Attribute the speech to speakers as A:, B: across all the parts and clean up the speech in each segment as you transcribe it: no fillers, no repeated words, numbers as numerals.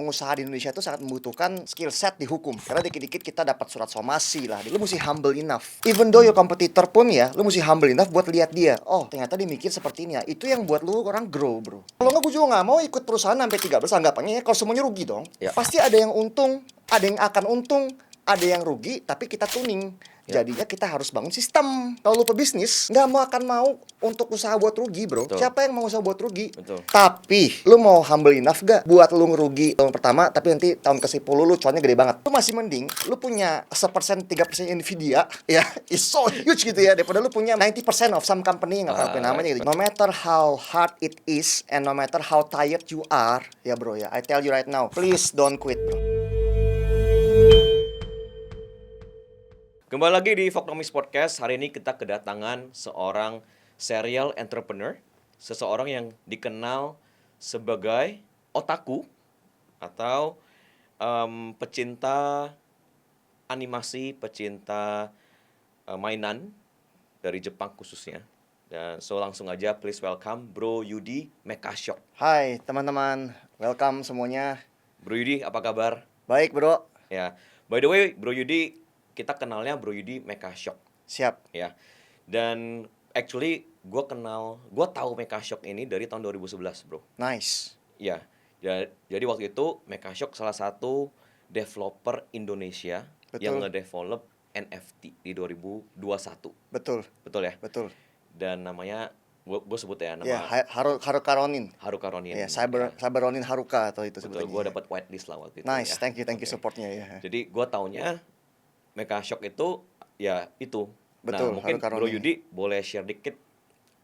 A: pengusaha di Indonesia itu sangat membutuhkan skill set di hukum. Karena dikit-dikit kita dapat surat somasi lah. Lu mesti humble enough. Even though your competitor pun ya, lu mesti humble enough buat lihat dia. Oh, ternyata dia mikir seperti ini ya. Itu yang buat lu orang grow, bro. Kalau nggak, gue juga nggak mau ikut perusahaan sampai 13 anggapannya ya. Kalau semuanya rugi dong.
B: Ya.
A: Pasti ada yang untung, ada yang akan untung, ada yang rugi, tapi kita tuning.
B: Ya.
A: Jadinya kita harus bangun sistem. Kalau lu pebisnis, nggak akan mau untuk usaha buat rugi, bro.
B: Betul.
A: Siapa yang mau usaha buat rugi?
B: Betul.
A: Tapi, lu mau humble enough gak buat lu ngerugi tahun pertama, tapi nanti tahun ke-10 lu cuannya gede banget. Lu masih mending, lu punya 1%, 3% Nvidia, ya, is so huge gitu ya, daripada lu punya 90% of some company, nggak tahu apa namanya gitu. No matter how hard it is, and no matter how tired you are, ya bro ya, I tell you right now, please don't quit, bro.
B: Kembali lagi di Voknomis Podcast. Hari ini kita kedatangan seorang serial entrepreneur, seseorang yang dikenal sebagai otaku atau pecinta animasi, pecinta mainan dari Jepang khususnya. Dan langsung aja please welcome Bro Yudi Mekashop.
A: Hai teman-teman, welcome semuanya.
B: Bro Yudi, apa kabar?
A: Baik bro.
B: Ya, by the way, Bro Yudi, kita kenalnya Bro Yudi Mekashop.
A: Siap.
B: Ya. Dan actually gue tahu Mekashop ini dari tahun 2011, Bro.
A: Nice.
B: Ya. Jadi waktu itu Mekashop salah satu developer Indonesia.
A: Betul.
B: Yang ngedevelop NFT di 2021.
A: Betul.
B: Betul ya?
A: Betul.
B: Dan namanya gue sebut ya nama.
A: Ya, Haruka Ronin.
B: Haruka Ronin.
A: Ya, Cyber Ronin Haruka atau itu
B: betul,
A: sebetulnya.
B: Gue dapat whitelist lah waktu itu.
A: Nice,
B: ya.
A: thank you
B: Okay.
A: supportnya ya.
B: Jadi gue taunya Mekashop itu ya itu.
A: Betul,
B: nah, mungkin
A: Haruka
B: Bro
A: Ronin.
B: Yudi boleh share dikit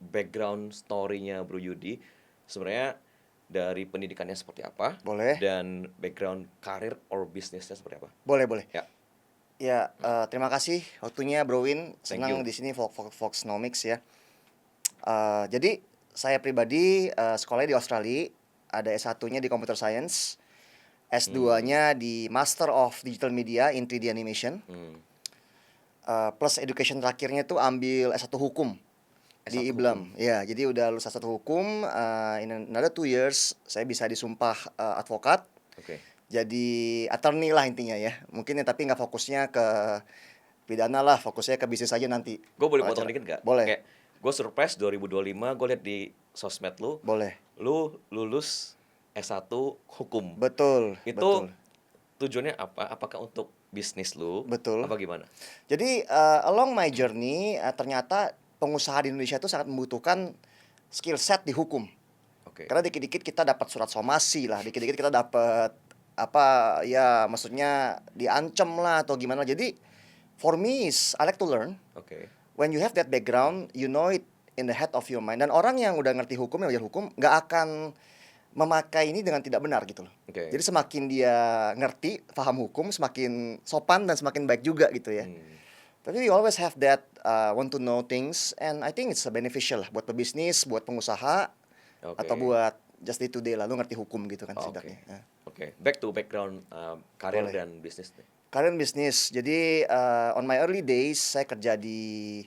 B: background story-nya Bro Yudi. Sebenarnya dari pendidikannya seperti apa?
A: Boleh.
B: Dan background karir or bisnisnya seperti apa?
A: Boleh.
B: Ya.
A: Ya, terima kasih waktunya Bro Win. Senang
B: you.
A: di sini Voxnomics ya. Jadi saya pribadi sekolahnya di Australia, ada S1-nya di Computer Science, S2-nya di Master of Digital Media in 3D Animation. Plus education terakhirnya tuh ambil S1 Hukum
B: S1
A: di IBLAM. Ya, jadi udah lulus S1 Hukum, in another 2 years saya bisa disumpah advokat.
B: Oke.
A: Jadi attorney lah intinya ya. Mungkin ya, tapi nggak fokusnya ke pidana lah, fokusnya ke bisnis aja nanti.
B: Gue boleh potong dikit gak?
A: Boleh.
B: Kayak gue surprise 2025 gue liat di sosmed lu.
A: Boleh.
B: Lu lulus S1 Hukum.
A: Betul.
B: Itu tujuannya apa? Apakah untuk bisnis lu?
A: Betul.
B: Apa gimana?
A: Jadi along my journey ternyata pengusaha di Indonesia itu sangat membutuhkan skill set di hukum.
B: Oke.
A: Karena dikit-dikit kita dapat surat somasi lah, dikit-dikit kita dapat apa ya, maksudnya diancam lah atau gimana. Jadi for me is I like to learn.
B: Oke.
A: When you have that background, you know it in the head of your mind. Dan orang yang udah ngerti hukum, yang belajar hukum, nggak akan memakai ini dengan tidak benar gitu loh.
B: Oke.
A: Jadi semakin dia ngerti, paham hukum, semakin sopan dan semakin baik juga gitu ya. Tapi you always have that want to know things, and I think it's beneficial lah buat pebisnis, buat pengusaha, atau buat just day to day lah, lu ngerti hukum gitu kan setidaknya.
B: Oke. Back to background karir
A: Boleh.
B: dan bisnis nih.
A: Karir bisnis. Jadi on my early days saya kerja di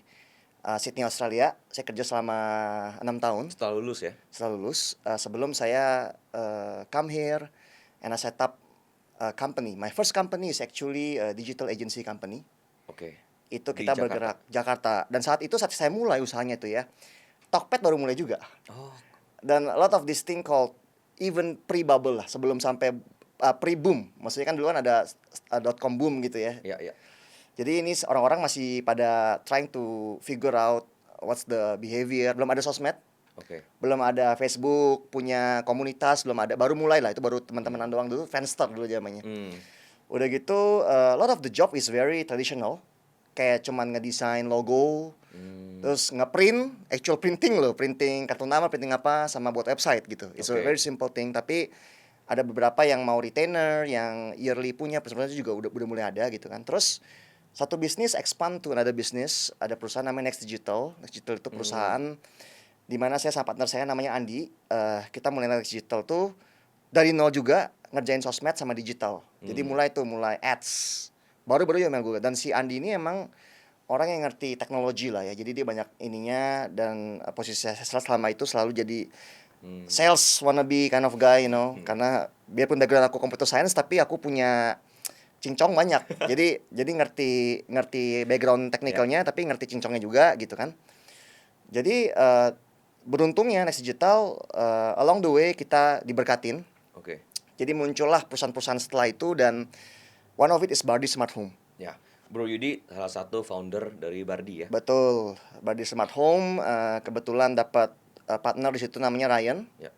A: Sydney, Australia. Saya kerja selama 6 tahun.
B: Setelah lulus ya?
A: Setelah lulus, sebelum saya come here and I set up a company. My first company is actually a digital agency company.
B: Oke.
A: Itu
B: Di
A: kita
B: Jakarta?
A: bergerak Jakarta. Dan saat itu saat saya mulai usahanya itu ya, Tokped baru mulai juga.
B: Oh.
A: Dan a lot of this thing called even pre-bubble lah, sebelum sampai pre-boom. Maksudnya kan dulu kan ada .com boom gitu ya.
B: Iya.
A: Jadi ini orang-orang masih pada trying to figure out what's the behavior. Belum ada sosmed,
B: Oke.
A: belum ada Facebook, punya komunitas, belum ada. Baru mulai lah, itu baru teman-temanan doang dulu, Friendster dulu zamannya. Udah gitu, a lot of the job is very traditional. Kayak cuman ngedesain logo, terus ngeprint, actual printing loh, printing kartu nama, printing apa, sama buat website gitu. It's a very simple thing, tapi ada beberapa yang mau retainer, yang yearly punya, sebenarnya juga udah mulai ada gitu kan. Terus satu bisnis expand to another business, ada perusahaan namanya Next Digital. Next Digital itu perusahaan di mana saya sama partner saya namanya Andi. Kita mulai Next Digital tuh dari nol juga, ngerjain sosmed sama digital. Jadi mulai ads. Baru-baru ya gue. Dan si Andi ini emang orang yang ngerti teknologi lah ya. Jadi dia banyak ininya, dan posisi saya selama itu selalu jadi sales wannabe kind of guy, you know. Karena biarpun background aku computer science tapi aku punya cincong banyak. Jadi ngerti background teknikalnya tapi ngerti cincongnya juga gitu kan. Jadi beruntungnya Next Digital along the way kita diberkatin.
B: Oke.
A: Jadi muncullah perusahaan-perusahaan setelah itu dan one of it is Bardi Smart Home.
B: Ya, Bro Yudi salah satu founder dari Bardi ya.
A: Betul, Bardi Smart Home kebetulan dapat partner di situ namanya Ryan.
B: Ya.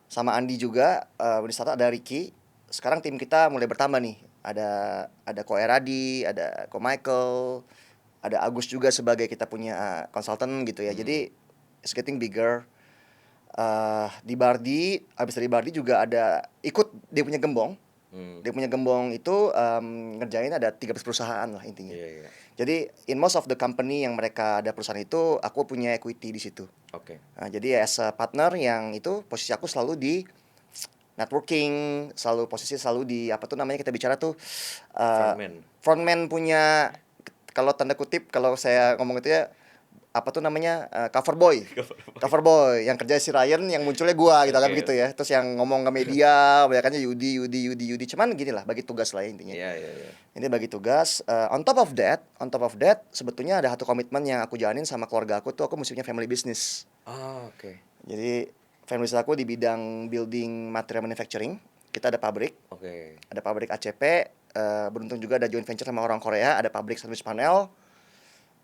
A: Sama Andi juga, di startup ada Ricky. Sekarang tim kita mulai bertambah nih. Ada Ko Eradi, ada Ko Michael, ada Agus juga sebagai kita punya konsultan gitu ya. Jadi it's getting bigger. Di Bardi, habis dari Bardi juga ada ikut dia punya gembong. Dia punya gembong itu ngerjain ada 13 perusahaan lah intinya.
B: Iya, iya.
A: Jadi in most of the company yang mereka ada perusahaan itu, aku punya equity di situ.
B: Oke.
A: Nah, jadi as a partner yang itu posisi aku selalu di networking, selalu di apa tuh namanya kita bicara tuh
B: Frontman.
A: frontman punya, kalau tanda kutip kalau saya ngomong itu ya apa tuh namanya cover boy yang kerja si Ryan yang munculnya gua gitu kan
B: Oke.
A: begitu ya, terus yang ngomong ke media banyakannya Yudi cuman gini lah bagi tugas lah intinya.
B: Iya, iya, iya.
A: Ini bagi tugas. On top of that sebetulnya ada satu komitmen yang aku jalanin sama keluarga aku tuh, aku mesti punya family business.
B: Oke.
A: Jadi family business aku di bidang building material manufacturing. Kita ada pabrik
B: Oke.
A: ACP. Beruntung juga ada joint venture sama orang Korea, ada pabrik sandwich panel.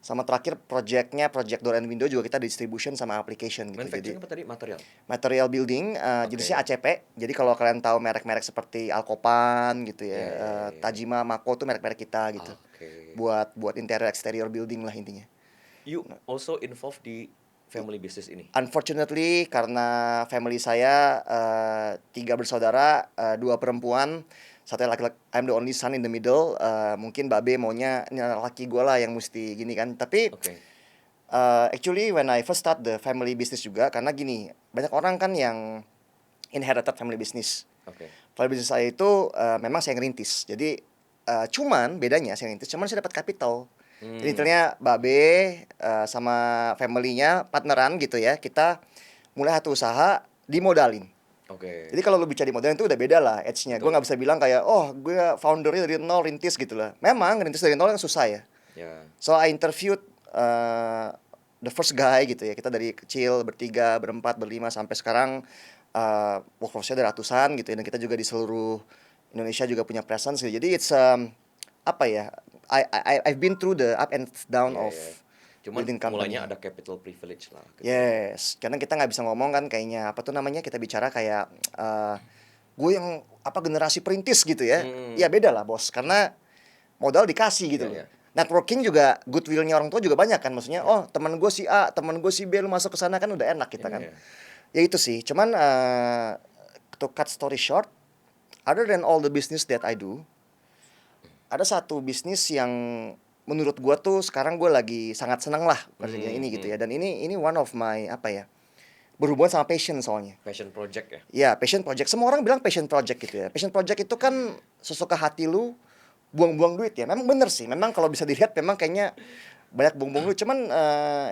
A: Sama terakhir project door and window juga kita distribution sama application gitu. Jadi
B: Manufacturing apa tadi? Material.
A: material building jenisnya ACP. Jadi kalau kalian tahu merek-merek seperti Alcopan gitu ya,
B: Iya, iya, iya.
A: Tajima, Mako tuh merek-merek kita gitu.
B: Oke.
A: Buat interior exterior building lah intinya.
B: You also involved di family business ini.
A: Unfortunately karena family saya 3 bersaudara, 2 perempuan, satu laki-laki, I'm the only son in the middle. Mungkin Babe maunya ini laki gue lah yang mesti gini kan. Tapi
B: Oke.
A: actually when I first start the family business juga, karena gini, banyak orang kan yang inherited family business.
B: Oke.
A: Family business saya itu memang saya ngerintis. Jadi cuman bedanya saya ngerintis, cuman saya dapat capital. Jadi intinya Babe sama family-nya partneran gitu ya. Kita mulai satu usaha dimodalin.
B: Oke.
A: Jadi kalau lu bicara di modalin itu udah beda lah edge-nya. Gue nggak bisa bilang kayak, oh gue foundernya dari nol rintis gitu lah. Memang rintis dari nol yang susah ya.
B: Ya.
A: So I interviewed the first guy gitu ya. Kita dari kecil bertiga, berempat, berlima sampai sekarang workforce-nya ada ratusan gitu ya. Dan kita juga di seluruh Indonesia juga punya presence gitu. Jadi it's apa ya? I've been through the up and down
B: Iya,
A: of
B: iya. Cuman
A: building company.
B: mulainya ada capital privilege lah. Gitu.
A: Yes, karena kita nggak bisa ngomong kan kayaknya apa tuh namanya, kita bicara kayak gue yang apa generasi perintis gitu ya. Ya beda lah bos, karena modal dikasih gitu loh.
B: Iya, iya.
A: Networking juga goodwill-nya orang tua juga banyak kan, maksudnya oh teman gue si A, teman gue si B, lu masuk ke sana kan udah enak kita kan.
B: Iya.
A: Ya itu sih, cuman to cut story short, other than all the business that I do, ada satu bisnis yang menurut gua tuh sekarang gua lagi sangat seneng lah kerjanya ini gitu ya. Dan ini one of my apa ya, berhubungan sama passion soalnya.
B: Passion project ya.
A: Ya passion project, semua orang bilang passion project gitu ya. Passion project itu kan sesuka hati lu, buang-buang duit ya. Memang bener sih, memang kalau bisa dilihat memang kayaknya banyak buang-buang duit. Cuman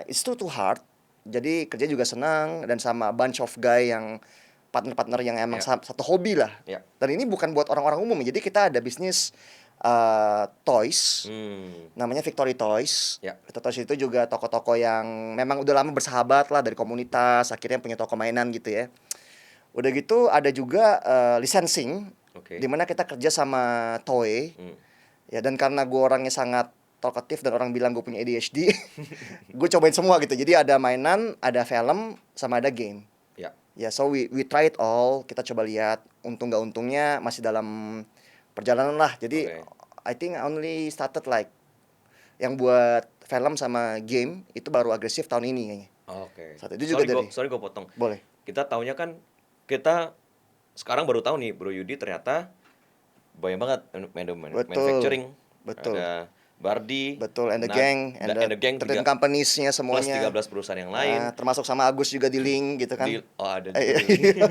A: it's too hard. Jadi kerja juga senang dan sama bunch of guy yang partner-partner yang emang satu hobi lah.
B: Ya.
A: Dan ini bukan buat orang-orang umum. Jadi kita ada bisnis toys, namanya Victory Toys.
B: Ya.
A: Victory Toys itu juga toko-toko yang memang udah lama bersahabat lah dari komunitas, akhirnya punya toko mainan gitu ya. Udah gitu ada juga licensing,
B: Oke.
A: dimana kita kerja sama Toei. Ya, dan karena gue orangnya sangat talkative dan orang bilang gue punya ADHD, gue cobain semua gitu. Jadi ada mainan, ada film, sama ada game.
B: Ya.
A: Ya, so we try it all. Kita coba lihat untung gak untungnya masih dalam perjalanan lah. Jadi I think I only started like yang buat film sama game itu baru agresif tahun ini kayaknya.
B: Oke.
A: Satu itu juga
B: Sorry gue potong.
A: Boleh.
B: Kita taunya kan, kita sekarang baru tahu nih Bro Yudi ternyata banyak banget manufacturing.
A: Betul.
B: Ada Bardi.
A: Betul, and the gang, and the trading companies-nya semuanya.
B: Plus 13 perusahaan yang lain.
A: Termasuk sama Agus juga di link gitu kan.
B: Ada juga.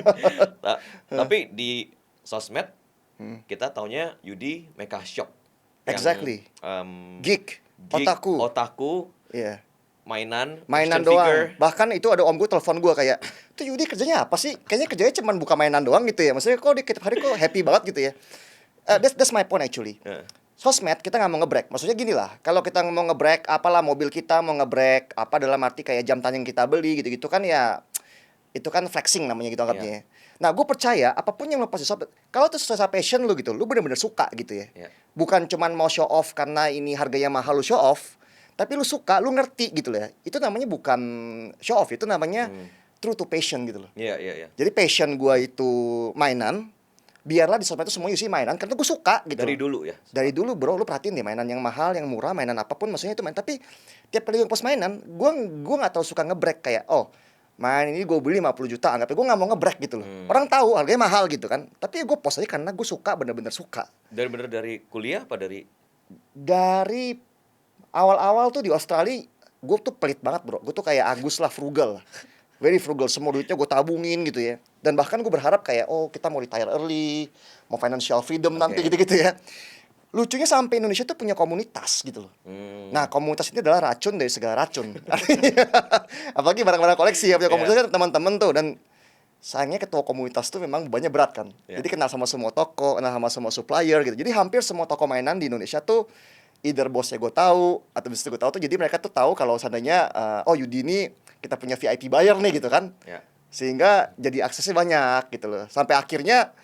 B: Tapi di sosmed kita taunya Yudi Mecha Shop.
A: Exactly.
B: Yang,
A: Geek, otaku.
B: Otaku.
A: Iya.
B: mainan
A: mainan
B: action
A: doang.
B: figure.
A: Bahkan itu ada om gue telepon gue kayak, tuh Yudi kerjanya apa sih? Kayaknya kerjanya cuma buka mainan doang gitu ya. Maksudnya kok dia tiap hari kok happy banget gitu ya. That's my point actually.
B: Heeh.
A: Sosmed kita nggak mau nge-break. Maksudnya gini lah, kalau kita mau nge-break apalah mobil kita mau nge-break apa dalam arti kayak jam tangan yang kita beli gitu-gitu kan ya, itu kan flexing namanya gitu anggapnya. Nah, gue percaya apapun yang lo pasti kalau itu sesuai sama passion lo gitu, lo bener-bener suka gitu ya.
B: Ya.
A: Bukan cuman mau show off karena ini harganya mahal lo show off, tapi lo suka, lo ngerti gitu loh ya. Itu namanya bukan show off, itu namanya true to passion gitu loh.
B: Iya, iya, iya.
A: Jadi passion gue itu mainan, biarlah di sosmed itu semuanya isi mainan karena gue suka gitu.
B: Dari
A: loh.
B: dulu ya.
A: Dari dulu bro, lu perhatiin deh mainan yang mahal, yang murah, mainan apapun maksudnya itu main. Tapi tiap kali gue post mainan, gue nggak tahu suka nge-break kayak main ini gue beli 50 juta, anggapnya gue nggak mau nge-break gitu loh. Orang tahu harganya mahal gitu kan. Tapi gue post aja karena gue suka, bener-bener suka.
B: Bener-bener dari kuliah apa dari
A: Dari awal-awal tuh di Australia, gue tuh pelit banget bro. Gue tuh kayak Agus lah, frugal lah. Very frugal, semua duitnya gue tabungin gitu ya. Dan bahkan gue berharap kayak, kita mau retire early, mau financial freedom nanti
B: Oke.
A: gitu-gitu ya. Lucunya sampai Indonesia tuh punya komunitas gitu loh. Nah, komunitas ini adalah racun dari segala racun. Apalagi barang-barang koleksi ya, punya komunitas kan teman-teman tuh. Dan sayangnya ketua komunitas tuh memang bebannya berat kan.
B: Yeah.
A: Jadi kenal sama semua toko, kenal sama semua supplier gitu. Jadi hampir semua toko mainan di Indonesia tuh either bosnya gue tahu atau bisnis gue tahu tuh, jadi mereka tuh tahu kalau seandainya Yudi ini kita punya VIP buyer nih gitu kan.
B: ya.
A: Sehingga jadi aksesnya banyak gitu loh. Sampai akhirnya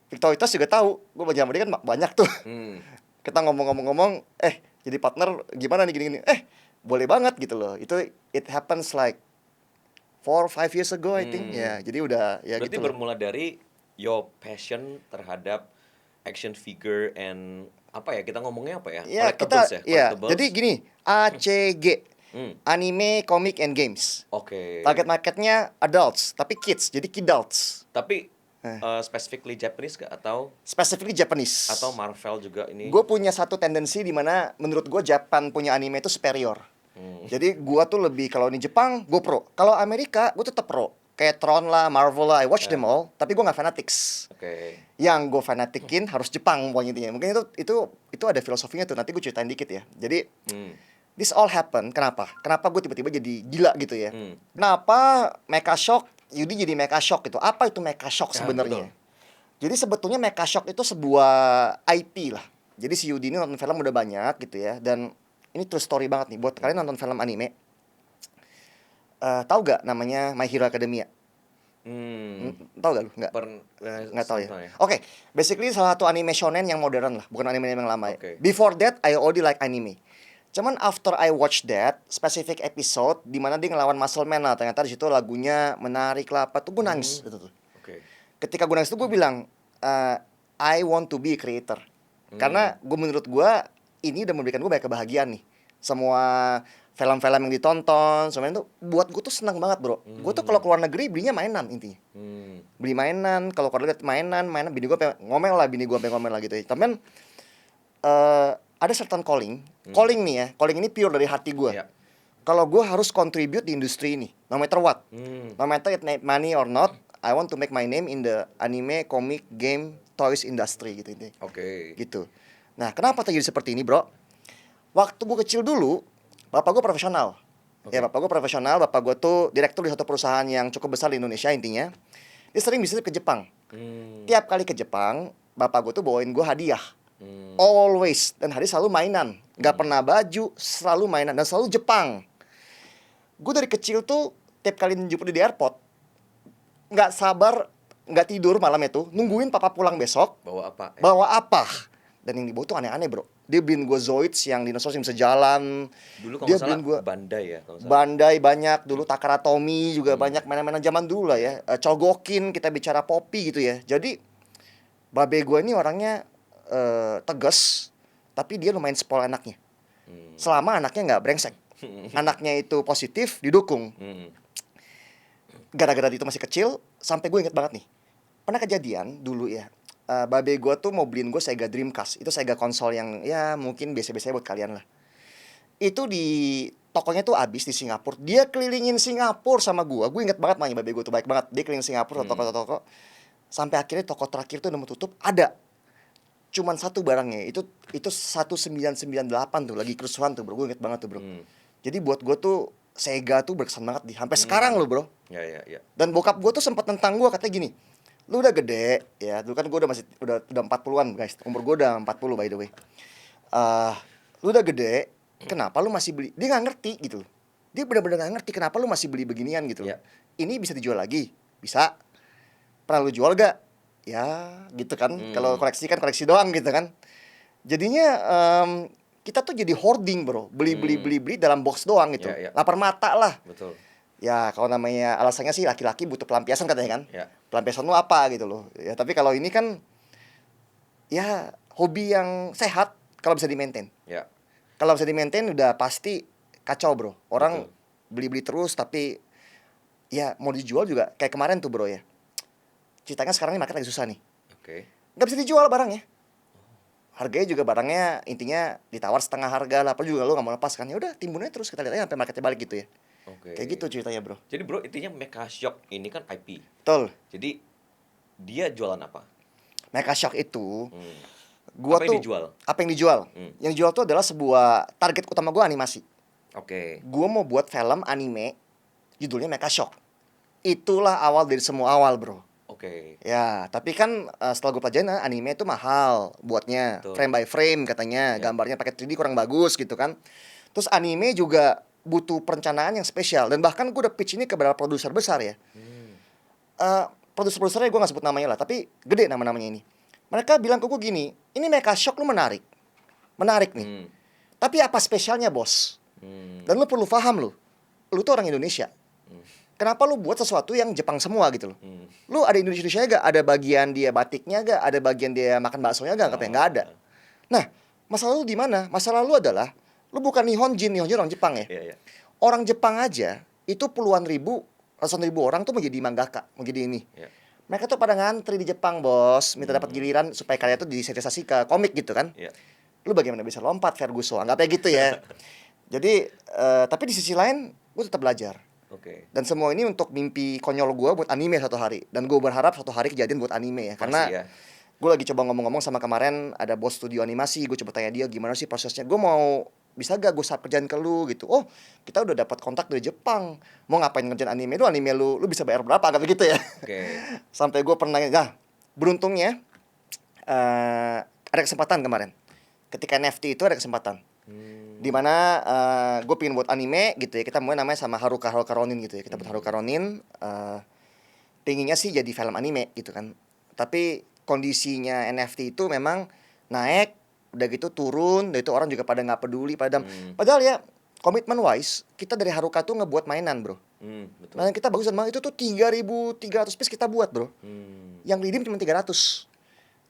A: Victoritas juga tahu gue banyak dia kan banyak tuh. Kita ngomong-ngomong, jadi partner gimana nih gini-gini. Boleh banget gitu loh. Itu it happens like 4-5 years ago I think. Ya, jadi udah ya
B: Berarti
A: gitu loh.
B: bermula dari your passion terhadap action figure and apa ya, kita ngomongnya apa ya?
A: Ya,
B: Collectibles ya?
A: ya.
B: Collectibles.
A: Jadi gini, ACG. Anime, comic, and games.
B: Oke.
A: Target marketnya adults, tapi kids, jadi kidults.
B: Tapi specifically Japanese gak? Atau
A: Specifically Japanese.
B: Marvel juga ini?
A: Gue punya satu tendensi di mana menurut gue Japan punya anime itu superior. Jadi gue tuh lebih, kalau ini Jepang, gue pro. Kalau Amerika, gue tetap pro. Kayak Tron lah, Marvel lah, I watch them all. Tapi gue nggak fanatics.
B: Oke.
A: Yang gue fanatikin harus Jepang pokoknya intinya. Mungkin itu ada filosofinya tuh. Nanti gue ceritain dikit ya. Jadi this all happen. Kenapa? Kenapa gue tiba-tiba jadi gila gitu ya? Kenapa Mecha Shock? Yudi jadi Mecha Shock gitu. Apa itu Mecha Shock sebenarnya? Jadi sebetulnya Mecha Shock itu sebuah IP lah. Jadi si Yudi ini nonton film udah banyak gitu ya. Dan ini true story banget nih buat kalian nonton film anime. Tahu gak namanya My Hero Academia? Tahu gak lu? Nggak tahu ya. Oke, basically salah satu anime shonen yang modern lah, bukan anime yang lama ya. Before that, I already like anime. Cuman after I watch that specific episode di mana dia ngelawan Muscle Man lah, ternyata di situ lagunya menarik lah, apa tuh gue nangis itu tuh. Ketika gue nangis itu gue bilang, I want to be a creator. Karena menurut gue ini udah memberikan gue banyak kebahagiaan nih. Semua film-film yang ditonton, semuanya tuh buat gue tuh senang banget bro. Gue tuh kalau keluar negeri belinya mainan intinya. Beli mainan, kalau keluar lihat mainan, bini gue ngomel lah gitu ya. Tapi ada certain calling nih ya, calling ini pure dari hati gue. Kalau gue harus contribute di industri ini, no matter what, no matter it make money or not, I want to make my name in the anime, comic, game, toys industry gitu intinya. Gitu. Nah, kenapa terjadi seperti ini bro? Waktu gue kecil dulu, bapak gue profesional. Ya, bapak gue profesional. Bapak gue tuh direktur di satu perusahaan yang cukup besar di Indonesia intinya. Dia sering bisnis ke Jepang. Tiap kali ke Jepang, bapak gue tuh bawain gue hadiah. Always. Dan hadiah selalu mainan. Gak pernah baju, selalu mainan. Dan selalu Jepang. Gue dari kecil tuh, tiap kali menjemput di airport, gak sabar, gak tidur malam itu, nungguin papa pulang besok. Bawa apa? Dan yang dibawa tuh aneh-aneh bro. Dia beliin gue Zoids yang dinosaurus yang bisa jalan.
B: Dulu kalau
A: dia
B: nggak salah
A: gua
B: Bandai ya kalau salah.
A: Bandai banyak dulu, Takaratomi juga banyak, mainan-mainan zaman dulu lah ya. Cogokin, kita bicara Poppy gitu ya. Jadi babe gue ini orangnya tegas, tapi dia lumayan spoil anaknya. Selama anaknya nggak brengsek, anaknya itu positif, didukung. Gara-gara itu masih kecil, sampai gue inget banget nih. Pernah kejadian dulu ya. Babe gue tuh mau beliin gue Sega Dreamcast. Itu Sega konsol yang ya mungkin biasa-biasa buat kalian lah. Itu di tokonya tuh abis di Singapura. Dia kelilingin Singapura sama gue. Gue inget banget makanya babe gue tuh baik banget. Dia keliling Singapura toko-toko. Sampai akhirnya toko terakhir tuh udah mau tutup. Ada cuman satu barangnya. Itu 1998 tuh lagi kerusuhan tuh bro. Gue inget banget tuh bro. Jadi buat gue tuh Sega tuh berkesan banget sampai sekarang loh bro.
B: Ya, ya, ya.
A: Dan bokap gue tuh sempat tentang gue, katanya gini, lu udah gede ya, dulu kan gue udah 40-an guys, umur gue udah 40 by the way. Lu udah gede, kenapa lu masih beli? Dia nggak ngerti gitu loh. Dia benar-benar nggak ngerti kenapa lu masih beli beginian gitu loh.
B: Ya.
A: Ini bisa dijual lagi, bisa. Pernah lu jual gak? Ya gitu kan. Kalau koleksi kan koleksi doang gitu kan. Jadinya kita tuh jadi hoarding bro, beli dalam box doang gitu.
B: Ya, ya.
A: Lapar mata lah.
B: Betul.
A: Ya kalau namanya alasannya sih laki-laki butuh pelampiasan katanya kan.
B: Ya.
A: Pelampiasan lu apa gitu loh. Ya tapi kalau ini kan ya hobi yang sehat kalau bisa di-maintain.
B: Ya.
A: Kalau bisa di-maintain udah pasti kacau bro. Orang
B: Betul.
A: beli-beli terus tapi ya mau dijual juga kayak kemarin tuh bro ya. Ceritanya sekarang ini market lagi susah nih.
B: Oke.
A: Nggak bisa dijual barangnya. Harganya juga barangnya intinya ditawar setengah harga lah. Padahal juga lu nggak mau lepas kan. Ya udah timbunnya terus kita lihat aja sampai marketnya balik gitu ya.
B: Oke.
A: Kayak gitu ceritanya bro.
B: Jadi bro, intinya Mecha Shock ini kan IP.
A: Betul.
B: Jadi dia jualan apa?
A: Mecha Shock itu
B: Apa yang dijual?
A: Apa yang dijual? Yang dijual tuh adalah sebuah target utama gue animasi.
B: Oke.
A: Gue mau buat film anime judulnya Mecha Shock. Itulah awal dari semua awal bro.
B: Oke.
A: Ya, tapi kan setelah gue pelajarin anime itu mahal buatnya.
B: Betul.
A: Frame by frame katanya,
B: Ya.
A: gambarnya pakai 3D kurang bagus gitu kan. Terus anime juga butuh perencanaan yang spesial. Dan bahkan gue udah pitch ini ke beberapa produser besar ya. Produser-produsernya gue gak sebut namanya lah, tapi gede nama-namanya ini. Mereka bilang ke gue gini, ini Mecha Shock lu menarik. Menarik nih. Tapi apa spesialnya bos? Dan lu perlu paham lu tuh orang Indonesia. Kenapa lu buat sesuatu yang Jepang semua gitu loh? Lu ada Indonesia gak? Ada bagian dia batiknya gak? Ada bagian dia makan baksonya gak? Katanya nggak ada. Nah, masalah lu di mana? Masalah lu adalah lu bukan Nihonjin orang Jepang ya.
B: Iya, iya.
A: Orang Jepang aja itu puluhan ribu, ratusan ribu orang tuh menjadi mangaka, menjadi ini.
B: Iya.
A: Mereka tuh pada ngantri di Jepang bos, minta dapat giliran supaya karya tuh diserialisasi ke komik gitu kan.
B: Iya.
A: Lu bagaimana bisa lompat Ferguson? Anggapnya gitu ya. Jadi, tapi di sisi lain gue tetap belajar.
B: Oke.
A: Dan semua ini untuk mimpi konyol gue buat anime satu hari. Dan gue berharap satu hari kejadian buat anime ya. Karena
B: Pasti ya.
A: gue lagi coba ngomong-ngomong sama kemarin ada bos studio animasi. Gue coba tanya dia gimana sih prosesnya. Gue mau, bisa gak gue sub kerjaan ke lu gitu. Oh kita udah dapat kontak dari Jepang. Mau ngapain ngerjain anime lu bisa bayar berapa? Agak begitu ya.
B: Oke.
A: Sampai gue pernah, nah beruntungnya ada kesempatan kemarin. Ketika NFT itu ada kesempatan. Dimana gue pengen buat anime gitu ya. Kita mulai namanya sama Haruka Ronin gitu ya. Kita buat Haruka Ronin, pengennya sih jadi film anime gitu kan. Tapi kondisinya NFT itu memang naik, udah gitu turun, udah itu orang juga pada nggak peduli pada. Padahal ya komitmen wise kita dari Haruka tuh ngebuat mainan bro.
B: Betul.
A: Mainan kita bagus banget, itu tuh 3.300 piece kita buat bro. Yang redeem cuma 300.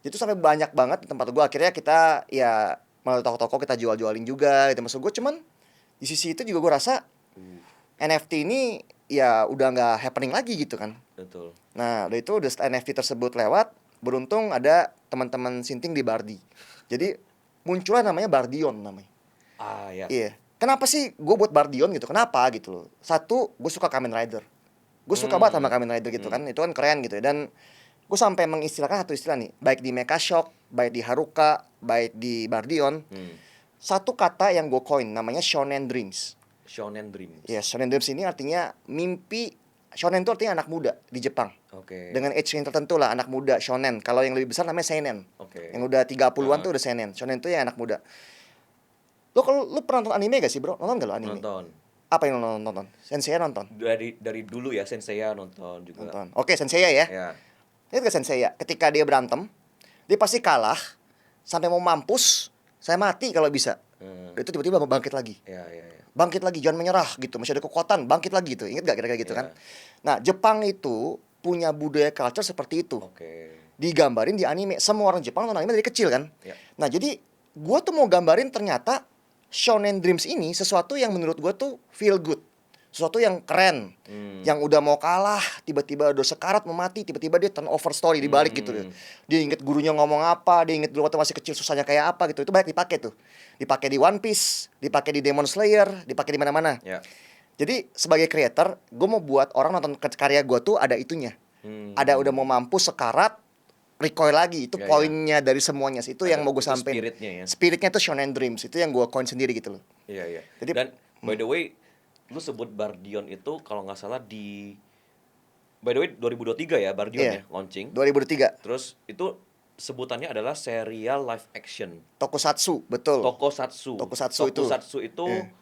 A: Itu sampai banyak banget di tempat gue. Akhirnya kita ya melalui toko-toko kita jual-jualin juga gitu. Maksud gue cuman di sisi itu juga gue rasa NFT ini ya udah nggak happening lagi gitu kan.
B: Betul.
A: Nah udah itu udah NFT tersebut lewat, beruntung ada teman-teman Sinting di Bardi. Jadi muncullah namanya Bardion namanya.
B: Ah ya.
A: Iya. Kenapa sih gue buat Bardion gitu? Kenapa gitu loh? Satu, gue suka Kamen Rider. Gue suka banget sama Kamen Rider gitu kan. Itu kan keren gitu ya. Dan gue sampai mengistilahkan satu istilah nih, baik di Mecha Shock, baik di Haruka, baik di Bardion, satu kata yang gue coin namanya Shonen Dreams.
B: Shonen Dreams.
A: Ya, Shonen Dreams ini artinya mimpi. Shonen itu artinya anak muda di Jepang.
B: Oke.
A: Dengan age yang tertentu lah, anak muda Shonen. Kalau yang lebih besar namanya Seinen.
B: Oke.
A: Yang udah 30-an tuh udah Seinen. Shonen itu ya anak muda. Lu pernah nonton anime gak sih bro? Nonton gak lo anime?
B: Nonton.
A: Apa yang lo nonton? Senseiya nonton?
B: Dari dulu ya Senseiya nonton juga.
A: Nonton. Oke, Senseiya ya.
B: Ya.
A: Lihat ke Senseiya, ketika dia berantem, dia pasti kalah sampai mau mampus, saya mati kalau bisa. Itu tiba-tiba bangkit lagi.
B: Ya, ya, ya.
A: Bangkit lagi, jangan menyerah gitu. Masih ada kekuatan, bangkit lagi gitu. Ingat gak kira-kira gitu
B: Ya.
A: kan? Nah, Jepang itu punya budaya culture seperti itu.
B: Oke.
A: Digambarin di anime. Semua orang Jepang nonton anime dari kecil kan?
B: Ya.
A: Nah, jadi gue tuh mau gambarin ternyata Shonen Dreams ini sesuatu yang menurut gue tuh feel good. Sesuatu yang keren. Yang udah mau kalah, tiba-tiba udah sekarat mau mati, tiba-tiba dia turn over story di balik gitu. Dia inget gurunya ngomong apa, dia inget dulu waktu masih kecil susahnya kayak apa gitu. Itu banyak dipakai tuh. Dipakai di One Piece, dipakai di Demon Slayer, dipakai di mana-mana.
B: Ya.
A: Jadi sebagai creator, gue mau buat orang nonton karya gue tuh ada itunya. Ada udah mau mampus sekarat, recoil lagi. Itu
B: Ya,
A: poinnya dari semuanya sih. Itu yang mau gue
B: itu
A: sampein.
B: spiritnya ya.
A: Spiritnya tuh Shonen Dreams. Itu yang gue coin sendiri gitu loh.
B: Iya, iya.
A: Jadi-
B: Dan By the way, lu sebut Bardion itu kalau nggak salah by the way 2023 ya Bardion
A: Iya.
B: ya launching.
A: 2003.
B: Terus itu sebutannya adalah serial live action.
A: Tokusatsu, betul.
B: Tokusatsu.
A: Tokusatsu itu.
B: Tokusatsu itu
A: Iya.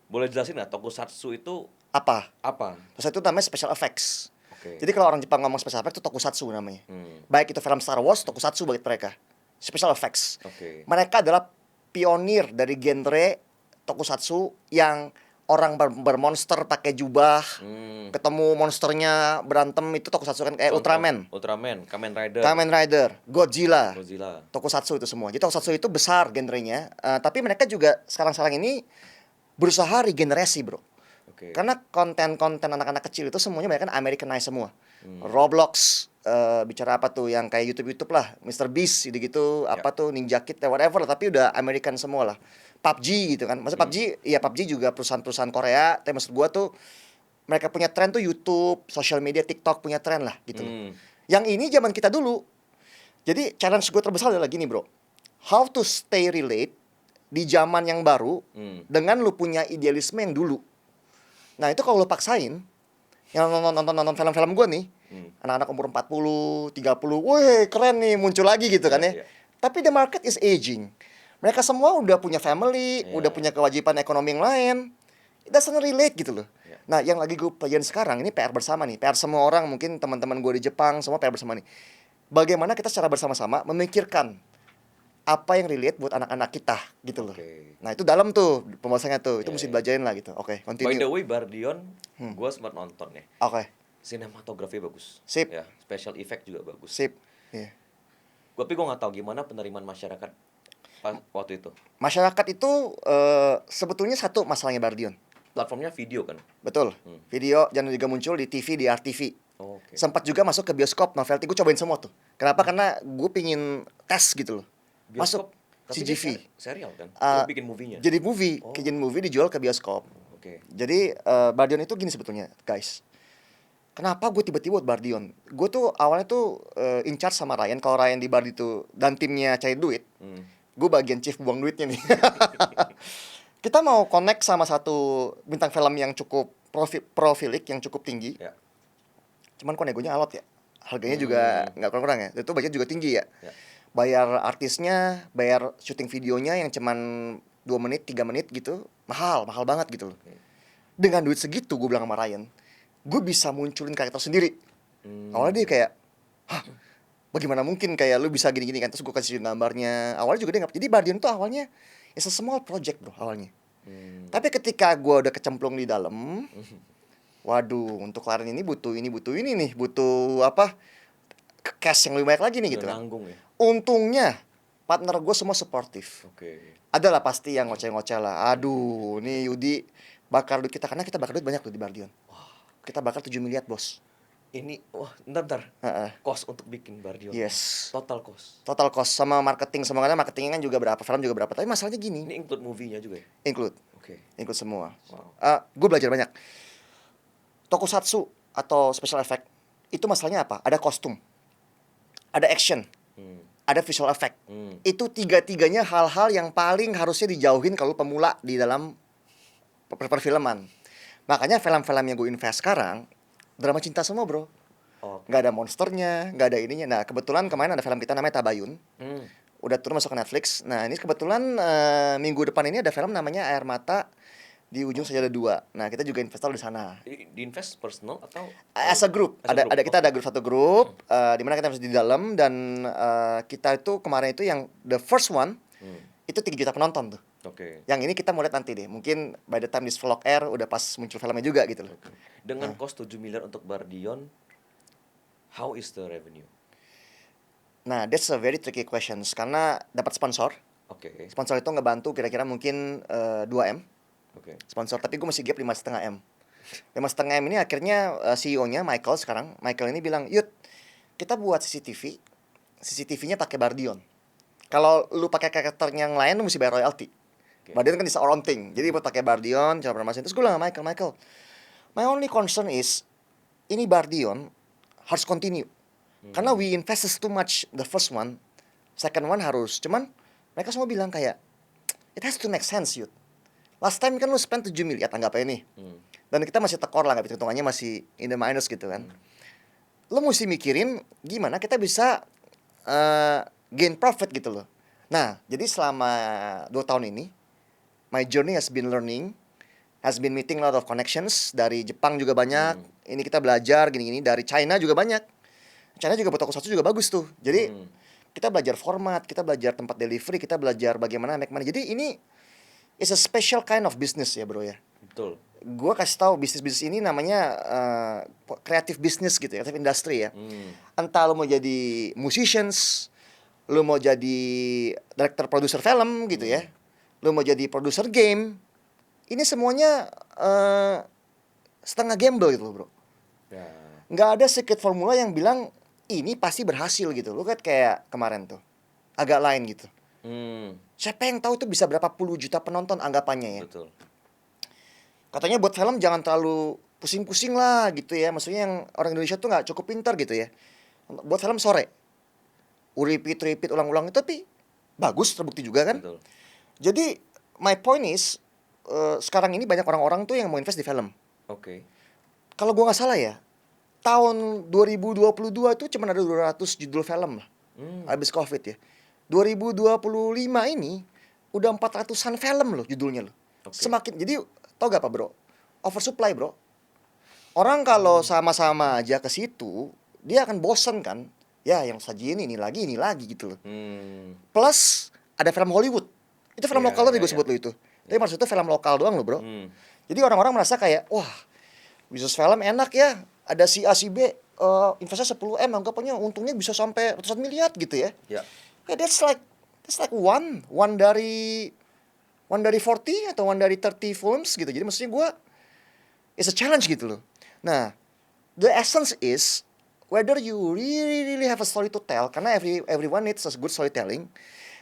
B: boleh jelasin nggak Tokusatsu itu
A: Apa?
B: apa?
A: Terus itu namanya special effects.
B: Oke.
A: Jadi kalau orang Jepang ngomong special effects itu tokusatsu namanya. Baik itu film Star Wars, tokusatsu bagi mereka. Special effects.
B: Oke.
A: Mereka adalah pionir dari genre tokusatsu yang orang bermonster pakai jubah, ketemu monsternya berantem, itu tokusatsu kan, kayak
B: Contoh,
A: Ultraman,
B: Kamen Rider,
A: Kamen Rider, Godzilla.
B: Godzilla.
A: Tokusatsu itu semua. Jadi tokusatsu itu besar genrenya, tapi mereka juga sekarang ini berusaha regenerasi, bro.
B: Oke.
A: Karena konten-konten anak-anak kecil itu semuanya banyak kan Americanized semua. Roblox, bicara apa tuh yang kayak YouTube lah, Mr. Beast gitu-gitu, apa tuh Ninja Kid, whatever lah, tapi udah American semua lah. PUBG gitu kan. Maksud PUBG, ya PUBG juga perusahaan-perusahaan Korea, tapi maksud gua tuh mereka punya tren tuh YouTube, social media, TikTok punya tren lah gitu loh. Yang ini zaman kita dulu. Jadi challenge gue terbesar adalah gini, bro. How to stay relate di zaman yang baru dengan lu punya idealisme yang dulu. Nah, itu kalau lu paksain, yang nonton film-film gue nih, anak-anak umur 40, 30, wih keren nih, muncul lagi gitu kan ya.
B: Iya.
A: Tapi the market is aging. Mereka semua udah punya family, udah punya kewajiban ekonomi yang lain. It doesn't relate gitu loh. Nah, yang lagi gue pelajarin sekarang, ini PR bersama nih. PR semua orang, mungkin teman-teman gue di Jepang, semua PR bersama nih. Bagaimana kita secara bersama-sama memikirkan apa yang relate buat anak-anak kita gitu loh.
B: Oke.
A: Nah, itu dalam tuh pembahasannya tuh. Itu mesti belajarin lah gitu. Oke,
B: By
A: continue.
B: the way, Bardion, gue sempat nonton ya.
A: Oke,
B: Sinematografi bagus.
A: Sip.
B: Ya, special effect juga bagus.
A: sip. Iya.
B: Tapi gue nggak tahu gimana penerimaan masyarakat waktu itu.
A: Masyarakat itu sebetulnya satu masalahnya Bardion.
B: Platformnya video kan.
A: Betul. Video jangan juga muncul di TV, di RTV.
B: Oke.
A: Sempat juga masuk ke bioskop, novelty. Gue cobain semua tuh. Kenapa? Karena gue pingin tes gitu loh. Masuk
B: Tapi
A: CGV.
B: dia serial kan.
A: Ah,
B: Lu bikin movie-nya.
A: Jadi movie, jadi movie dijual ke bioskop.
B: Oke.
A: Jadi Bardion itu gini sebetulnya, guys. Kenapa gue tiba-tiba buat Bardion? Gue tuh awalnya tuh in charge sama Ryan. Kalau Ryan di Bardi tuh dan timnya cari duit, gue bagian chief buang duitnya nih. Kita mau connect sama satu bintang film yang cukup profilik, yang cukup tinggi.
B: Ya.
A: Cuman kok negonya alot ya. Harganya juga nggak kurang-kurang ya. Itu budget juga tinggi ya.
B: Ya.
A: Bayar artisnya, bayar syuting videonya yang cuman 2 menit, 3 menit gitu. Mahal banget gitu loh. Dengan duit segitu, gue bilang sama Ryan, gue bisa munculin karakter sendiri. Awalnya dia kayak, hah, bagaimana mungkin kayak lu bisa gini-gini kan. Terus gue kasih gambarnya. Awalnya juga dia nggak. Jadi Bardian tuh awalnya it's a small project, bro, awalnya. Tapi ketika gue udah kecemplung di dalam, waduh, untuk kelarin ini butuh ini nih, butuh apa, cash yang lebih banyak lagi nih gitu kan.
B: Nanggung ya.
A: Untungnya partner gue semua suportif.
B: Oke.
A: Adalah pasti yang ngoceh-ngoceh lah. Aduh, nih Yudi bakar duit kita, karena kita bakar duit banyak tuh di Bardion. Kita bakar 7 miliar, bos.
B: Ini bentar.
A: Heeh.
B: Cost untuk bikin Bardion.
A: Yes.
B: Total cost.
A: Total cost sama marketing, semuanya marketingnya kan juga berapa, film juga berapa. Tapi masalahnya gini,
B: Ini include movie-nya juga ya?
A: include
B: Oke.
A: semua.
B: Wow.
A: Gue belajar banyak. Tokusatsu atau special effect itu masalahnya apa? Ada kostum, ada action, ada visual effect. Itu tiga-tiganya hal-hal yang paling harusnya dijauhin kalau pemula di dalam perfilman. Makanya film-film yang gue invest sekarang drama cinta semua, bro. Nggak ada monsternya, nggak ada ininya. Nah, kebetulan kemarin ada film kita namanya Tabayun. Udah turun masuk ke Netflix. Nah, ini kebetulan minggu depan ini ada film namanya Air Mata di Ujung Saja Ada Dua. Nah, kita juga investor di sana.
B: Di invest personal atau
A: As a group. Kita ada grup, satu grup di mana kita invest di dalam, dan kita itu kemarin itu yang the first one itu 3 juta penonton tuh.
B: Oke.
A: Yang ini kita mau lihat nanti deh. Mungkin by the time this vlog air udah pas muncul filmnya juga gitu loh.
B: Dengan cost 7 miliar untuk Bardion, how is the revenue?
A: Nah, that's a very tricky questions karena dapat sponsor.
B: Oke.
A: Sponsor itu ngebantu kira-kira mungkin 2M
B: Oke.
A: sponsor, tapi gue masih gap 5,5 M. 5,5 M ini akhirnya CEO-nya Michael sekarang, Michael ini bilang, "Yud, kita buat CCTV-nya pakai Bardion. Kalau lu pakai karakter yang lain lu mesti bayar royalty." Bardion kan is our own thing. Jadi buat pakai Bardion, cara promosi. Terus gue bilang sama Michael, my only concern is ini Bardion harus continue. Karena we invested too much the first one, second one harus. Cuman mereka semua bilang kayak it has to make sense, Yud. Last time kan lu spend 7 miliar anggapnya nih. Dan kita masih tekor lah, nggak hitungannya masih in the minus gitu kan. Lu mesti mikirin gimana kita bisa gain profit gitu loh. Nah, jadi selama 2 tahun ini, my journey has been learning, has been meeting a lot of connections. Dari Jepang juga banyak. Ini kita belajar gini-gini. Dari China juga banyak. China juga buat tokusatsu juga bagus tuh. Jadi kita belajar format, kita belajar tempat delivery, kita belajar bagaimana make money. Jadi ini is a special kind of business ya bro ya.
B: Betul.
A: Gue kasih tahu bisnis ini namanya creative business gitu ya, creative industry ya. Entah lo mau jadi musicians, lo mau jadi director producer film gitu ya, lo mau jadi producer game, ini semuanya setengah gamble gitu loh bro.
B: Ya.
A: Nggak ada secret formula yang bilang ini pasti berhasil gitu. Lo kan kayak kemarin tuh agak lain gitu. Siapa yang tahu itu bisa berapa puluh juta penonton anggapannya ya.
B: Betul.
A: Katanya buat film jangan terlalu pusing-pusing lah gitu ya. Maksudnya yang orang Indonesia tuh nggak cukup pintar gitu ya. Buat film sore, repeat ulang-ulang itu tapi bagus, terbukti juga kan.
B: Betul.
A: Jadi my point is sekarang ini banyak orang-orang tuh yang mau invest di film.
B: Oke.
A: Kalau gua nggak salah ya, tahun 2022 itu cuma ada 200 judul film lah. Habis Covid ya. 2025 ini udah 400-an film loh judulnya loh.
B: Oke.
A: Semakin jadi tau gak apa bro? Oversupply bro. Orang kalau sama-sama aja ke situ, dia akan bosen kan? Ya yang sajiin ini lagi gitu loh. Plus ada film Hollywood. Itu film lokal tadi gue sebut lo itu. Tapi maksudnya film lokal doang loh bro. Jadi orang-orang merasa kayak wah bisnis film enak ya. Ada si A si B investasi 10M anggapannya untungnya bisa sampai ratusan miliar gitu ya.
B: Ya.
A: Yeah, that's like one dari 40 atau one dari 30 films gitu. Jadi maksudnya gue it's a challenge gitu loh. Nah, the essence is whether you really have a story to tell, karena everyone needs a good storytelling,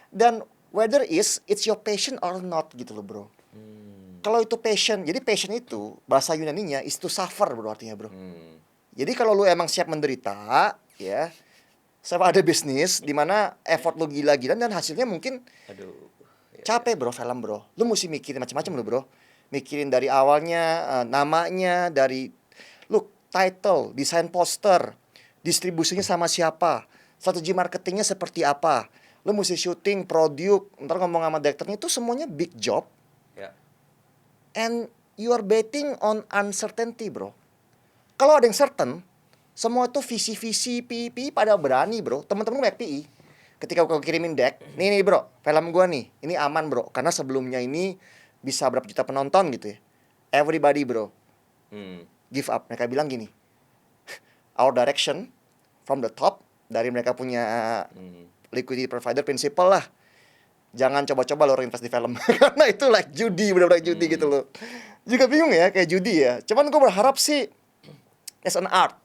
A: dan whether it's your passion or not gitu loh bro. Kalau itu passion, jadi passion itu bahasa Yunaninya is to suffer bro artinya bro. Jadi kalau lu emang siap menderita, ya, sama ada bisnis di mana effort lu gila-gilaan dan hasilnya mungkin capek bro film bro. Lu mesti mikirin macam-macam lu bro. Mikirin dari awalnya namanya, dari look title, desain poster, distribusinya sama siapa, strategi marketingnya seperti apa. Lu mesti syuting, produce, ntar ngomong sama direkturnya, itu semuanya big job.
B: Ya.
A: And you are betting on uncertainty bro. Kalau ada yang certain, semua itu visi-visi PI pada berani bro. Temen-temen banyak PI. Ketika gue kirimin deck, nih bro, film gue nih, ini aman bro, karena sebelumnya ini bisa berapa juta penonton gitu ya. Everybody bro, give up. Mereka bilang gini, our direction from the top, dari mereka punya liquidity provider principle lah, jangan coba-coba lo invest di film. Karena itu like judi, bener-bener judi gitu loh. Juga bingung ya, kayak judi ya. Cuman gue berharap sih, there's an art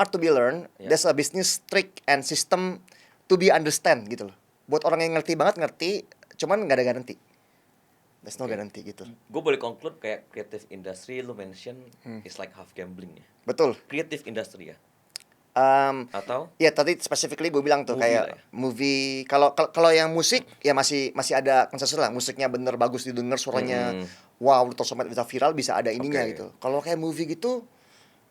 A: to be learned, there's a business trick and system to be understand gitu loh. Buat orang yang ngerti banget ngerti, cuman nggak ada garanti. There's no guarantee gitu.
B: Gue boleh conclude kayak creative industry lu mention is like half gambling ya.
A: Betul.
B: Creative industry ya. Atau?
A: Ya tadi specifically gue bilang tuh
B: Movie
A: kayak
B: lah ya.
A: movie. Kalau yang musik ya masih ada konsensus lah. Musiknya bener bagus didengar, suaranya wow, terus sampai bisa viral, bisa ada ininya gitu. Kalau kayak movie gitu,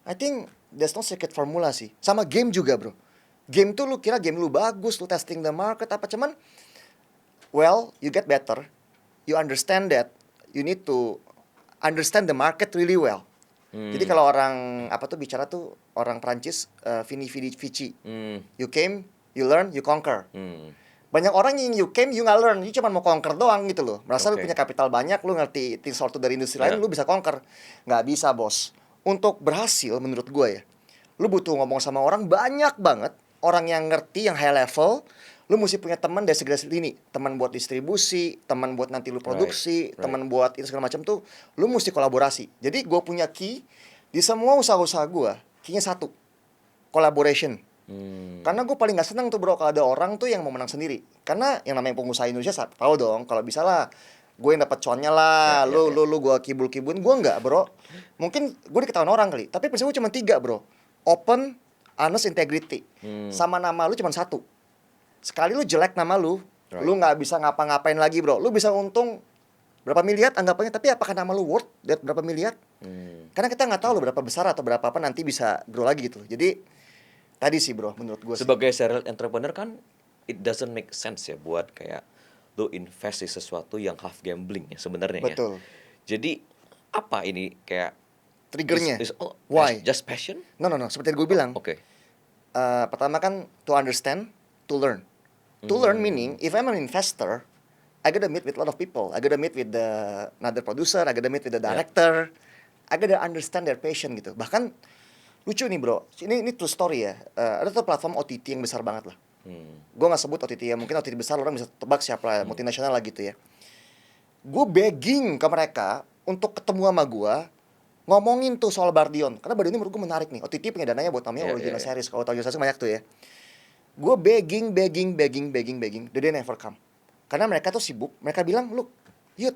A: I think there's no secret formula sih. Sama game juga bro. Game tuh lu kira game lu bagus, lu testing the market apa, cuman well, you get better. You understand that you need to understand the market really well. Jadi kalau orang apa tuh bicara tuh orang Prancis, Vini Vici. You came, you learn, you conquer. Banyak orang yang you came, you nggak learn, you cuma mau conquer doang gitu loh. Merasa lu punya kapital banyak, lu ngerti sesuatu dari industri lain, lu bisa conquer. Nggak bisa bos. Untuk berhasil menurut gue ya, lu butuh ngomong sama orang banyak banget. Orang yang ngerti, yang high level. Lu mesti punya teman dari segala lini. Teman buat distribusi, teman buat nanti lu produksi, teman buat itu segala macam tuh. Lu mesti kolaborasi. Jadi gue punya key di semua usaha-usaha gue. Key-nya satu, collaboration. Karena gue paling gak seneng tuh bro kalau ada orang tuh yang mau menang sendiri. Karena yang namanya pengusaha Indonesia tahu dong, kalau bisa lah gue yang dapat cuannya lah, lu gue kibul-kibulin, gue enggak bro. Mungkin gue diketahuan orang kali, tapi prinsip gue cuma 3 bro. Open, honest, integrity. Sama nama lu cuma 1. Sekali lu jelek nama lu, lu nggak bisa ngapa-ngapain lagi bro. Lu bisa untung Berapa miliar anggapannya, tapi apakah nama lu worth that berapa miliar? Karena kita nggak tahu lo berapa besar atau berapa apa nanti bisa grow lagi gitu. Jadi tadi sih bro, menurut gue sih.
B: Sebagai serial entrepreneur kan it doesn't make sense ya buat kayak lu invest di sesuatu yang half gambling ya sebenarnya ya.
A: Betul.
B: Jadi apa ini kayak
A: Triggernya.
B: Why? Just passion?
A: No, seperti yang gue bilang.
B: Oke.
A: Pertama kan to understand, to learn. To learn meaning, if I'm an investor, I gotta meet with a lot of people. I gotta meet with another producer, I gotta meet with the director. I gotta understand their passion gitu. Bahkan lucu nih bro, ini true story ya. Ada tuh platform OTT yang besar banget lah. Gue nggak sebut OTT ya, mungkin OTT besar orang bisa tebak siapa lah, multinasional lah gitu ya. Gue begging ke mereka untuk ketemu sama gue, ngomongin tuh soal Bardion. Karena Bardion ini menurut gue menarik nih. OTT punya dananya buat namanya original series. Kalau tahu series banyak tuh ya. Gue begging. They never come. Karena mereka tuh sibuk. Mereka bilang, look, Yud,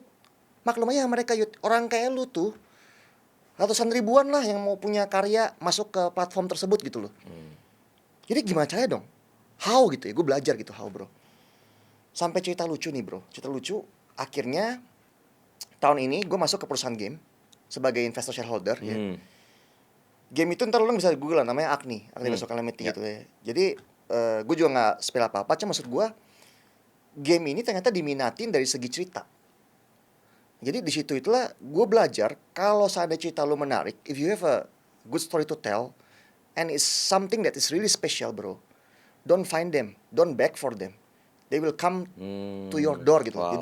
A: maklum aja mereka Yud. Orang kayak lu tuh, ratusan ribuan lah yang mau punya karya masuk ke platform tersebut gitu loh. Jadi gimana caranya dong? How gitu ya, gue belajar gitu how bro. Sampai cerita lucu nih bro. Cerita lucu, akhirnya tahun ini gue masuk ke perusahaan game sebagai investor shareholder ya. Game itu ntar lo bisa google lah, namanya Acne Virtual Calamity gitu ya. Jadi gue juga gak spill apa-apa, cuma maksud gue game ini ternyata diminatin dari segi cerita. Jadi di situ itulah gue belajar kalau seandainya cerita lo menarik, if you have a good story to tell and it's something that is really special bro, don't find them, don't beg for them, they will come to your door gitu.
B: Wow,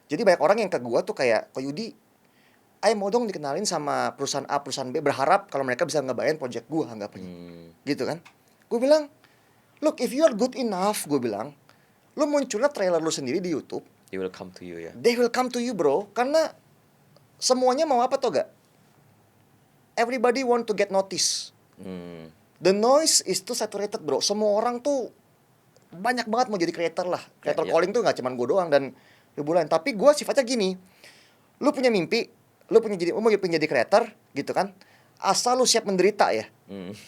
A: jadi banyak orang yang ke gue tuh kayak, kok Yudi, ayo mau dong dikenalin sama perusahaan A, perusahaan B, berharap kalau mereka bisa ngebayarin project gue anggapannya. Gitu kan. Gue bilang, look, if you are good enough, gue bilang, lu munculnya trailer lu sendiri di YouTube,
B: they will come to you ya.
A: They will come to you bro. Karena semuanya mau apa tau gak? Everybody want to get notice. The noise is too saturated bro. Semua orang tuh banyak banget mau jadi creator lah. Creator calling tuh gak cuman gue doang dan ribu lain. Tapi gue sifatnya gini, lu punya mimpi, lu mau jadi creator gitu kan, asal lu siap menderita ya.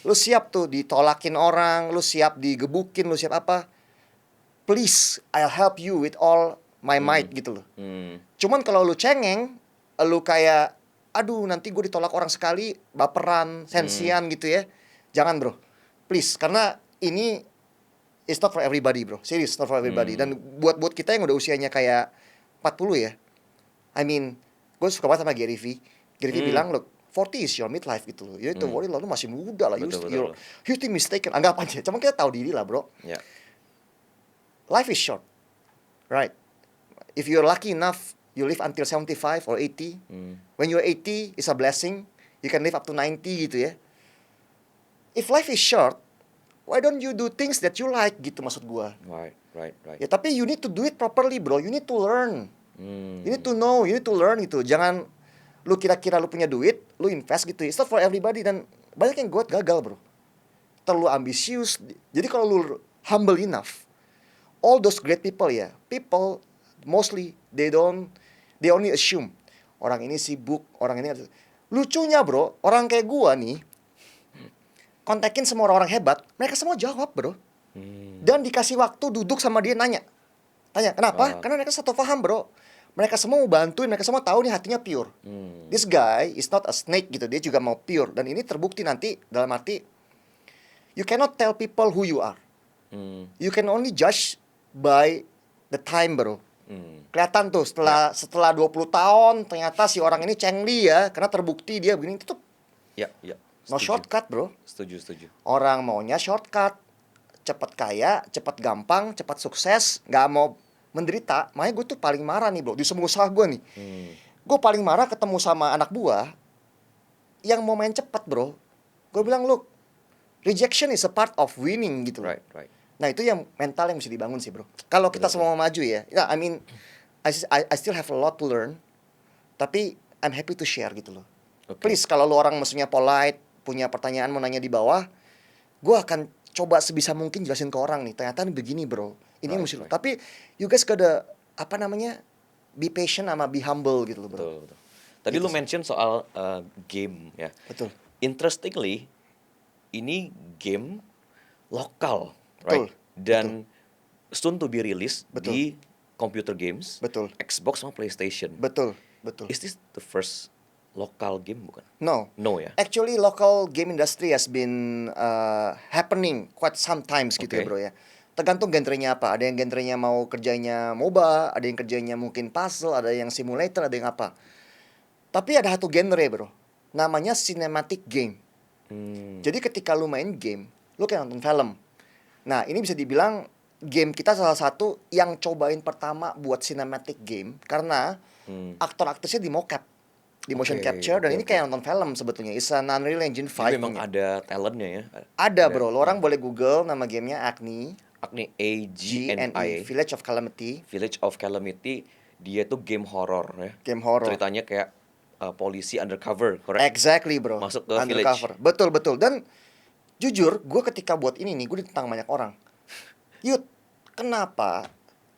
A: Lu siap tuh ditolakin orang, lu siap digebukin, lu siap apa, please I'll help you with all my might gitu loh. Cuman kalau lu cengeng, lu kayak aduh nanti gue ditolak orang sekali, baperan, sensian gitu ya, jangan bro, please. Karena ini it's not for everybody bro, serious, not for everybody. Dan buat kita yang udah usianya kayak 40 ya, I mean, gue suka banget sama Gary V. Bilang, look, 40 is your midlife gitu loh. You need to worry lah, lu masih muda lah.
B: Betul.
A: You think mistaken, anggap aja. Cuma kita tahu diri lah bro.
B: Yeah.
A: Life is short, right? If you're lucky enough, you live until 75 or 80. When you're 80, it's a blessing. You can live up to 90 gitu ya. If life is short, why don't you do things that you like gitu maksud gua.
B: Right.
A: Ya tapi you need to do it properly bro. You need to learn. You need to know, you need to learn gitu. Jangan lu kira-kira lu punya duit, lu invest gitu. It's not for everybody. Dan banyak yang gagal bro. Terlalu ambisius. Jadi kalau lu humble enough, all those great people ya, people mostly they only assume orang ini sibuk, orang ini. Lucunya bro, orang kayak gua nih kontakin semua orang hebat, mereka semua jawab bro. Dan dikasih waktu duduk sama dia tanya kenapa? Karena mereka satu paham bro. Mereka semua mau bantuin, mereka semua tahu nih hatinya pure. This guy is not a snake gitu, dia juga mau pure. Dan ini terbukti nanti dalam arti you cannot tell people who you are. You can only judge by the time bro. Kelihatan tuh setelah 20 tahun ternyata si orang ini cengli ya, karena terbukti dia begini itu tuh.
B: Ya.
A: No shortcut bro.
B: Setuju.
A: Orang maunya shortcut, cepat kaya, cepat gampang, cepat sukses, nggak mau menderita. Makanya gue tuh paling marah nih bro di semua usaha gue nih. Gue paling marah ketemu sama anak buah yang mau main cepat bro. Gue bilang look, rejection is a part of winning gitu.
B: Right.
A: Nah itu yang mental yang mesti dibangun sih bro. Kalau kita semua mau maju ya, I mean, I still have a lot to learn. Tapi I'm happy to share gitu loh. Please kalau lu orang maksudnya polite, punya pertanyaan mau nanya di bawah, gue akan coba sebisa mungkin jelasin ke orang nih. Ternyata begini bro. Ini mesti. Tapi you guys gotta be patient sama be humble gitu loh bro.
B: Betul. Tadi lu mention soal game ya.
A: Betul.
B: Interestingly, ini game lokal, right? Dan soon to be released di computer games,
A: Betul.
B: Xbox sama PlayStation.
A: Betul.
B: Is this the first local game bukan?
A: No.
B: No ya.
A: Actually, local game industry has been happening quite sometimes gitu ya
B: Oke.
A: bro ya. Tergantung genrenya apa. Ada yang genrenya mau kerjanya MOBA, ada yang kerjanya mungkin puzzle, ada yang simulator, ada yang apa. Tapi ada satu genre bro, namanya cinematic game. Jadi ketika lu main game, lu kayak nonton film. Nah ini bisa dibilang game kita salah satu yang cobain pertama buat cinematic game. Karena aktor-aktrisnya di mocap, di motion
B: Oke,
A: capture. Dan
B: oke,
A: ini
B: oke.
A: kayak nonton film sebetulnya. It's an Unreal Engine 5
B: Jadi memang
A: punya.
B: ada talentnya ya.
A: Ada bro, lo orang boleh google nama gamenya Agni,
B: Agni
A: GNE,
B: AGNI,
A: Village of Calamity.
B: Village of Calamity. Dia tuh game horror ya.
A: Game horror.
B: Ceritanya kayak polisi undercover, correct?
A: Exactly bro.
B: Masuk ke
A: Undercover.
B: village.
A: Betul betul. Dan jujur, gue ketika buat ini nih, gue ditentang banyak orang. Yud, kenapa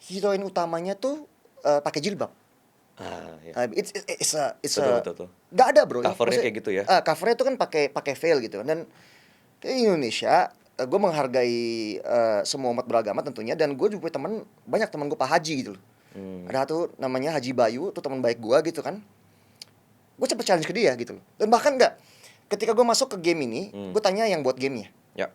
A: heroin utamanya tuh pakai jilbab?
B: Ya.
A: It's
B: Betul,
A: a
B: betul, betul.
A: Gak ada bro.
B: Covernya
A: Maksudnya,
B: kayak gitu ya.
A: Covernya tuh kan pakai veil gitu. Dan di Indonesia, gue menghargai semua umat beragama tentunya. Dan gue juga punya banyak teman gue Pak Haji gitu loh. Ada satu namanya Haji Bayu, tuh teman baik gue gitu kan. Gue cepet challenge ke dia gitu loh. Dan bahkan ketika gue masuk ke game ini, gue tanya yang buat gamenya,
B: Ya.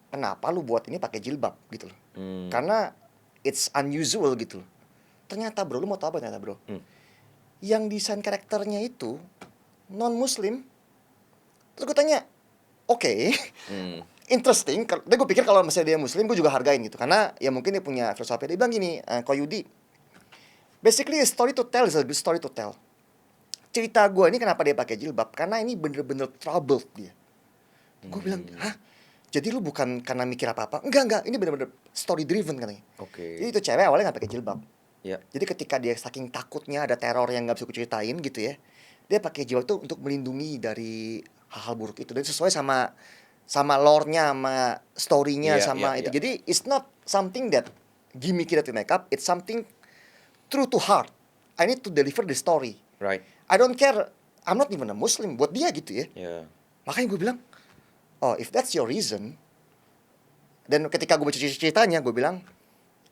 A: kenapa lu buat ini pakai jilbab gitu loh? Karena it's unusual gitu loh. Ternyata bro, lu mau tahu apa ternyata bro? Yang desain karakternya itu non muslim. Terus gue tanya, oke, interesting. Dan gue pikir kalau misalnya dia muslim, gue juga hargain gitu. Karena ya mungkin dia punya filosofi. Dia bilang gini, Koyudi, basically a story to tell is a good story to tell. Cerita gue ini kenapa dia pakai jilbab? Karena ini bener-bener troubled dia. Gue bilang, hah? Jadi lu bukan karena mikir apa-apa? Enggak. Ini bener-bener story driven katanya.
B: Oke.
A: Jadi itu cewek awalnya gak pakai jilbab.
B: Ya.
A: Jadi ketika dia saking takutnya ada teror yang gak bisa gue ceritain gitu ya, dia pakai jilbab itu untuk melindungi dari hal-hal buruk itu. Dan sesuai sama lore-nya, sama story-nya,
B: Iya,
A: sama
B: iya,
A: itu.
B: iya.
A: Jadi it's not something that gimmicky that we make up. It's something true to heart. I need to deliver the story.
B: Right.
A: I don't care. I'm not even a Muslim. Buat dia gitu ya.
B: Ya.
A: Makanya gue bilang, oh if that's your reason. Dan ketika gue baca ceritanya, gue bilang,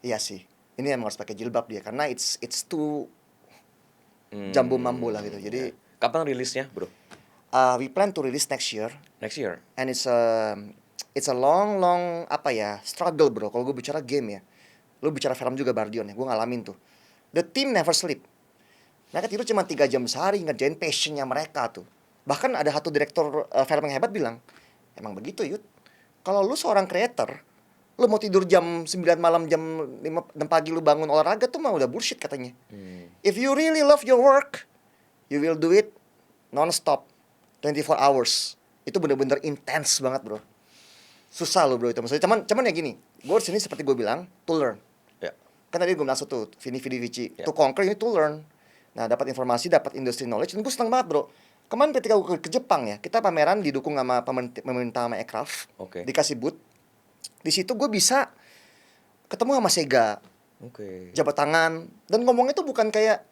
A: iya sih. Ini emang harus pakai jilbab dia. Karena it's too jambu mambo lah gitu. Jadi
B: Kapan rilisnya, bro?
A: we plan to release next year.
B: Next year.
A: And it's a long apa ya, struggle bro. Kalau gue bicara game ya. Lu bicara film juga Bardion ya. Gue ngalamin tuh. The team never sleep. Mereka tidur cuma 3 jam sehari ngerjain passionnya mereka tuh. Bahkan ada satu direktur film yang hebat bilang, emang begitu Yud. Kalau lu seorang creator, lu mau tidur jam 9 malam, jam 5 pagi lu bangun olahraga tuh mah udah bullshit katanya. If you really love your work, you will do it non-stop 24 hours. Itu bener-bener intense banget bro. Susah lo bro itu. Maksudnya cuman ya gini, gue sini seperti gue bilang, to learn.
B: Ya.
A: Kan tadi gue bilang tuh, Vini Vici,
B: Ya.
A: to conquer ini to learn. Nah dapat informasi, dapat industry knowledge, dan gue seneng banget bro. Kemarin ketika gue ke Jepang ya, kita pameran didukung sama pemerintah sama Aircraft.
B: Oke.
A: Dikasih booth. Di situ gue bisa ketemu sama Sega,
B: Oke.
A: jabat tangan, dan ngomongnya tuh bukan kayak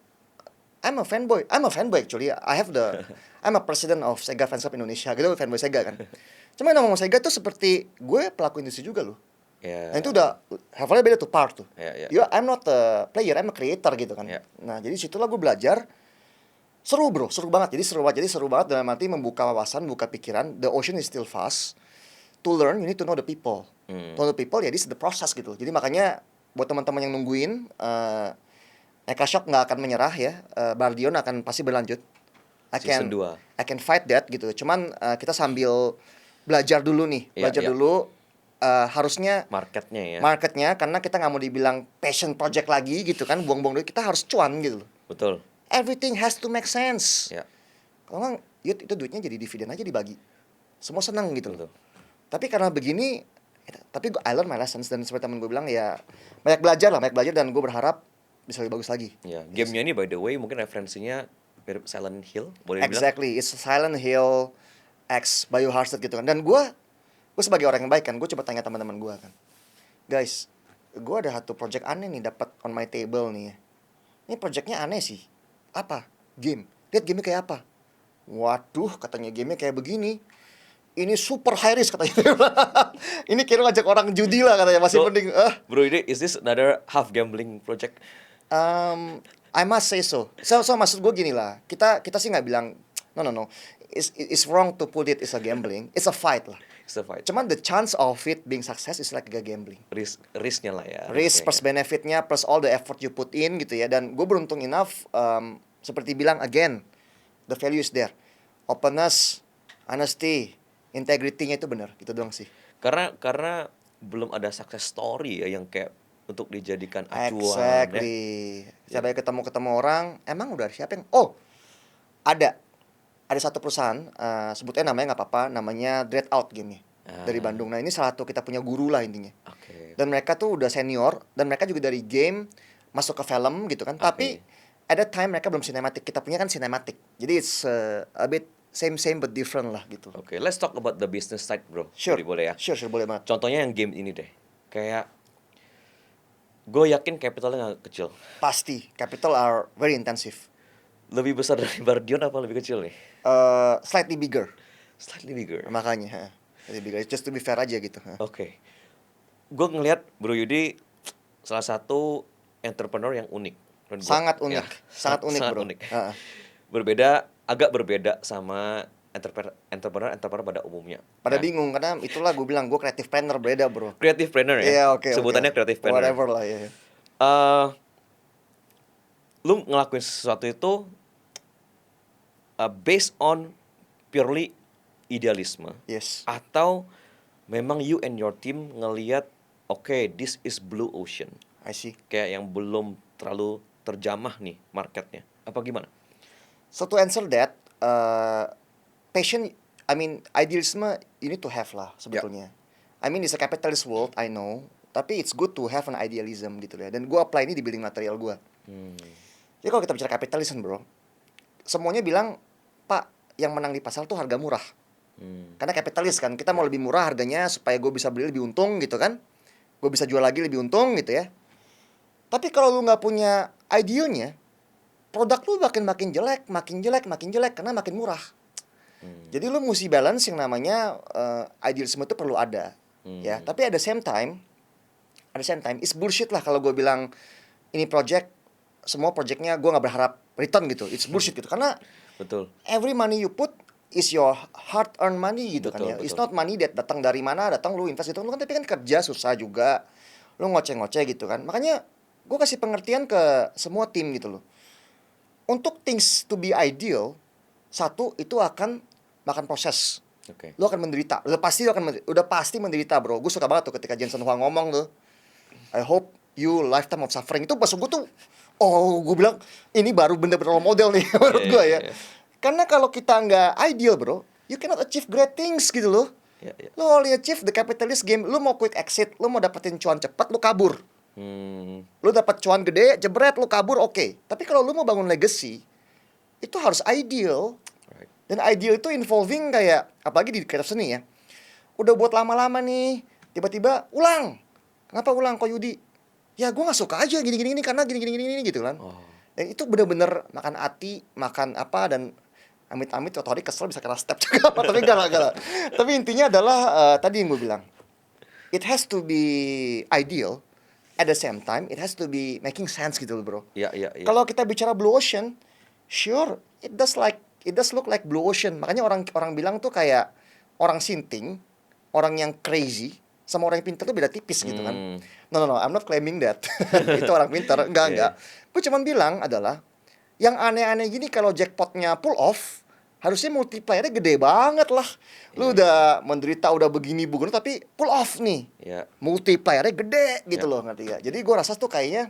A: I'm a fanboy actually. I'm a president of Sega Fans Club Indonesia. Gitu fanboy Sega kan. Cuma ngomong Sega tuh seperti gue pelaku industri juga loh.
B: Ya.
A: Nah itu udah levelnya beda tuh part tuh.
B: Ya.
A: I'm not a player, I'm a creator gitu kan.
B: Ya.
A: Nah jadi situlah gue belajar. Seru bro, seru banget. Jadi seru banget dalam arti membuka wawasan, buka pikiran. The ocean is still vast. To learn, you need to know the people. To know the people, ya this is the process gitu. Jadi makanya buat teman-teman yang nungguin, Eka Shock nggak akan menyerah ya. Bardion akan pasti berlanjut.
B: Season 2.
A: I can fight that gitu. Cuman kita sambil belajar dulu nih,
B: Iya, iya.
A: dulu. Harusnya
B: Marketnya ya.
A: marketnya, karena kita nggak mau dibilang passion project lagi gitu kan, buang-buang duit, kita harus cuan gitu loh.
B: Betul.
A: Everything has to make sense.
B: Ya.
A: Kalau nggak, yut, itu duitnya jadi dividen aja dibagi. Semua senang gitu loh.
B: Betul.
A: Tapi karena begini, tapi I learn my lessons, dan seperti temen gue bilang ya banyak belajar, dan gue berharap bisa lebih bagus lagi.
B: Ya. Gamenya ini by the way mungkin referensinya mirip Silent Hill, boleh dibilang.
A: Exactly, it's Silent Hill X Biohazard gitu kan. Dan gue sebagai orang yang baik kan, gue coba tanya teman-teman gue kan, guys, gue ada satu project aneh nih dapat on my table nih ya. Ini projectnya aneh sih. Apa? Game. Lihat gamenya kayak apa? Waduh, katanya gamenya kayak begini. ini super high risk katanya. Ini kira ngajak orang judi lah katanya, masih
B: So,
A: mending.
B: Bro Yudi, is this another half gambling project?
A: I must say so. So maksud gue gini lah. Kita sih nggak bilang no. It's wrong to put it as a gambling. It's a fight lah.
B: It's a fight.
A: Cuman the chance of it being success is like a gambling.
B: Risknya lah ya.
A: Risk
B: Oke.
A: plus benefitnya plus all the effort you put in gitu ya. Dan gue beruntung enough seperti bilang again, the value is there. Openness, honesty, integrity-nya itu benar. Gitu doang sih.
B: Karena belum ada success story ya yang kayak untuk dijadikan acuan ya.
A: Exactly. Saya ketemu orang, emang udah siapa yang ada satu perusahaan, sebutnya namanya nggak apa-apa, namanya Dreadout Game dari Bandung. Nah ini salah satu kita punya guru lah intinya.
B: Oke.
A: Dan mereka tuh udah senior, dan mereka juga dari game masuk ke film gitu kan. Tapi at that time mereka belum sinematik. Kita punya kan sinematik. Jadi it's a bit same but different lah gitu.
B: Oke, let's talk about the business side, bro.
A: Sure.
B: Jadi boleh ya.
A: Sure boleh banget.
B: Contohnya yang game ini deh. Kayak gue yakin capitalnya nggak kecil.
A: Pasti capital are very intensive.
B: Lebih besar dari Bardion apa lebih kecil nih?
A: Slightly bigger.
B: Slightly bigger.
A: Makanya, slightly bigger. Just to be fair aja gitu.
B: Oke. Gue ngelihat Bro Yudi salah satu entrepreneur yang unik. menurut gua.
A: Sangat unik,
B: Ya,
A: sangat unik
B: sangat
A: bro.
B: unik.
A: Heeh.
B: Agak berbeda sama entrepreneur pada umumnya.
A: Pada
B: Ya.
A: bingung karena itulah gue bilang gue creative planner beda bro.
B: Creative planner ya.
A: Iya oke.
B: Sebutannya creative planner.
A: Whatever lah ya.
B: Lu ngelakuin sesuatu itu based on purely idealisme
A: Yes.
B: atau memang you and your team ngelihat okay, this is blue ocean.
A: I see.
B: Kayak yang belum terlalu terjamah nih marketnya. Apa gimana?
A: So to answer that, passion, I mean idealism you need to have lah sebetulnya. I mean it's a capitalist world, I know. Tapi it's good to have an idealism gitu ya. Dan gue apply ini di building material gue. Jadi kalau kita bicara capitalism bro, semuanya bilang, Pak, yang menang di pasar tuh harga murah. Karena kapitalis kan, kita mau lebih murah harganya supaya gue bisa beli lebih untung gitu kan. Gue bisa jual lagi lebih untung gitu ya. Tapi kalau lu nggak punya idealnya, produk lu makin jelek karena makin murah. Jadi lu mesti balance yang namanya idealisme itu perlu ada, ya. Tapi at the same time it's bullshit lah kalau gue bilang ini semua projectnya gue nggak berharap return gitu. It's bullshit gitu karena
B: Betul.
A: every money you put is your hard earned money gitu kan ya.
B: Betul.
A: It's not money that datang dari mana, datang lu invest itu lu kan tapi kan kerja susah juga. Lu ngoceh-ngoceh gitu kan. Makanya gue kasih pengertian ke semua tim gitu loh. Untuk things to be ideal, satu itu akan makan proses.
B: Oke.
A: Lu akan menderita. Udah pasti menderita, bro. Gue suka banget tuh ketika Jensen Huang ngomong tuh. I hope you lifetime of suffering. Itu maksud gue tuh gue bilang ini baru bener-bener role model nih menurut gue ya. Karena kalau kita nggak ideal, bro, you cannot achieve great things gitu loh. Lu only achieve the capitalist game. Lu mau quick exit, lu mau dapetin cuan cepat, lu kabur. Lu dapat cuan gede, jebret, lu kabur, oke. Tapi kalau lu mau bangun legacy, itu harus ideal.
B: Right.
A: Dan ideal itu involving kayak, apalagi di kreatif seni ya. Udah buat lama-lama nih, tiba-tiba ulang. Kenapa ulang kok Yudi? Ya gue gak suka aja gini-gini karena gini-gini gitu kan. Dan itu bener-bener makan hati, makan apa, dan amit-amit otori kesel bisa kena step juga. Tapi enggak. Tapi intinya adalah tadi yang gue bilang, it has to be ideal. At the same time, it has to be making sense gitu loh bro.
B: Iya.
A: Kalau kita bicara blue ocean, sure, it does look like blue ocean. Makanya orang bilang tuh kayak orang sinting, orang yang crazy, sama orang yang pintar tuh beda tipis gitu kan. No, I'm not claiming that. Itu orang pintar, enggak. Gue cuman bilang adalah, yang aneh-aneh gini kalau jackpotnya pull off, harusnya multipliernya gede banget lah. Lu udah menderita, udah begini, tapi pull off nih. Multipliernya gede gitu loh, ngerti gak? Jadi gue rasa tuh kayaknya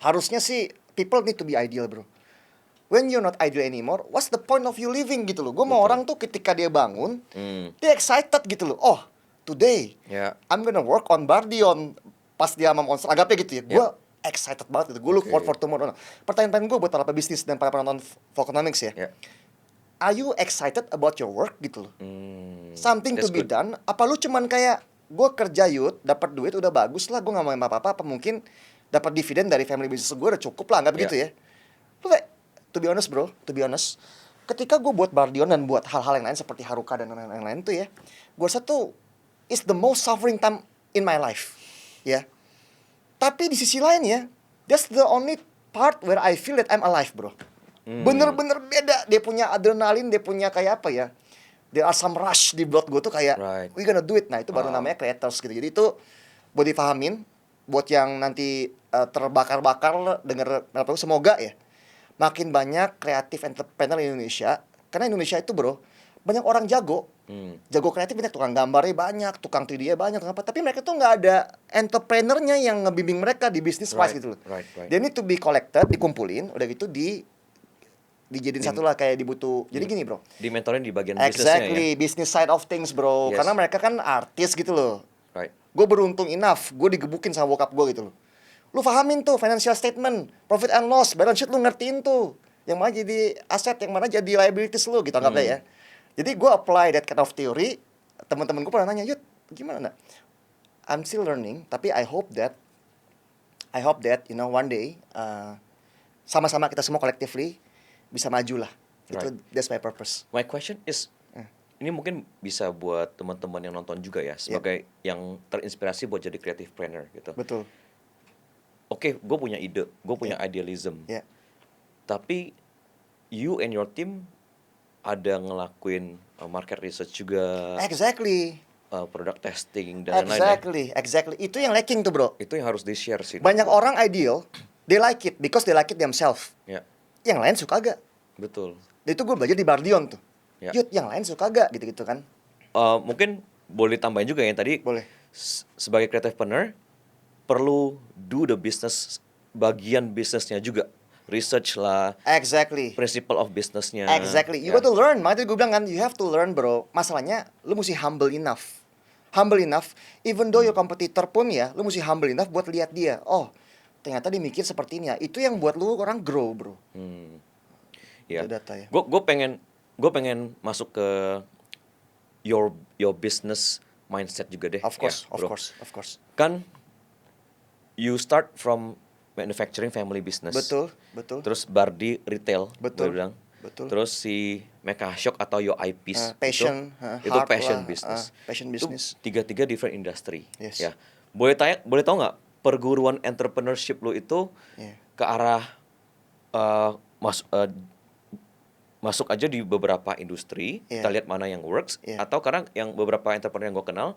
A: harusnya sih people need to be ideal bro. When you're not ideal anymore, what's the point of you living gitu loh. Gue mau orang tuh ketika dia bangun, dia excited gitu loh. Oh, today I'm gonna work on Bardion. Pas dia sama Monster, anggapnya gitu ya. Gue excited banget gitu. Gue look forward for tomorrow. Pertanyaan gue buat para pebisnis dan para penonton Volconomics ya. Are you excited about your work gitu loh? Something to be done. Apa lu cuman kayak gue kerja dapat duit udah bagus lah, gue gak mau apa-apa. Mungkin dapat dividen dari family business gue udah cukup lah, nggak begitu ya? Lu kayak, to be honest bro, ketika gue buat Bardion dan buat hal-hal yang lain seperti Haruka dan lain-lain tuh ya, gue rasa tuh is the most suffering time in my life, ya. Tapi di sisi lain ya, that's the only part where I feel that I'm alive, bro. Bener-bener beda. Dia punya adrenalin, dia punya kayak apa ya? There are some rush di blood gue tuh kayak
B: Right.
A: we gonna do it. Nah itu baru namanya creators gitu. Jadi itu buat dipahamin, buat yang nanti terbakar-bakar denger semoga ya makin banyak kreatif entrepreneur di Indonesia. Karena Indonesia itu bro banyak orang jago, jago kreatif, banyak tukang gambarnya banyak, tukang 3D banyak, tukang apa. Tapi mereka tuh nggak ada entrepreneurnya yang ngebimbing mereka di bisnis wise gitu loh.
B: Right.
A: They need to be collected, dikumpulin, udah gitu dijadiin satu lah kayak dibutuh. Jadi gini bro,
B: Di mentorin di bagian bisnisnya ya.
A: exactly, business side of things bro.
B: Yes.
A: Karena mereka kan artis gitu loh.
B: Right.
A: Gue beruntung enough, gue digebukin sama bokap gue gitu loh. Lu pahamin tuh financial statement, profit and loss, balance sheet lu ngertiin tuh. Yang mana jadi aset, yang mana jadi liabilities lu gitu anggapnya ya. Jadi gue apply that kind of theory. Teman-teman gue pernah nanya, Yud, gimana nak? I'm still learning, tapi I hope that you know one day sama-sama kita semua collectively bisa maju lah. Itu that's my purpose.
B: My question is, ini mungkin bisa buat teman-teman yang nonton juga ya, sebagai yang terinspirasi buat jadi creative planner gitu.
A: Betul.
B: Oke, gue punya ide, gue punya idealism.
A: Yeah.
B: Tapi you and your team ada ngelakuin market research juga,
A: Exactly.
B: product testing dan lain-lain.
A: Exactly. Itu yang lacking tuh bro.
B: Itu yang harus di-share sih.
A: Banyak orang ideal, they like it because they like it themselves.
B: Ya,
A: Yang lain suka agak.
B: betul.
A: Itu gue belajar di Bardion tuh.
B: Ya.
A: Yud, yang lain suka agak gitu-gitu kan.
B: Mungkin boleh tambahin juga yang tadi.
A: Boleh.
B: Sebagai creative planner perlu do the business, bagian bisnisnya juga, research lah,
A: Exactly.
B: principle of businessnya.
A: Exactly. You
B: Ya.
A: got to learn. Makanya gue bilang kan, you have to learn bro. Masalahnya, lu mesti humble enough. Humble enough. Even though your competitor pun ya, lu mesti humble enough buat lihat dia. Oh, ternyata dia mikir seperti ini ya. Itu yang buat lu orang grow bro.
B: Ya.
A: Itu data ya.
B: Gue pengen masuk ke your business mindset juga deh.
A: Of course,
B: ya,
A: of
B: bro.
A: course.
B: Kan you start from manufacturing family business.
A: Betul.
B: Terus Bardi retail,
A: Betul,
B: gue bilang.
A: betul.
B: Terus si Mecha Shock atau Yo Eyepiece
A: Passion,
B: itu
A: heart
B: passion
A: lah,
B: business.
A: passion
B: Itu
A: business.
B: tiga different industry.
A: Yes.
B: Ya. Boleh tahu nggak perguruan entrepreneurship lo itu
A: Yeah.
B: ke arah masuk aja di beberapa industri,
A: Yeah.
B: kita lihat mana yang works,
A: Yeah.
B: atau karena yang beberapa entrepreneur yang gue kenal,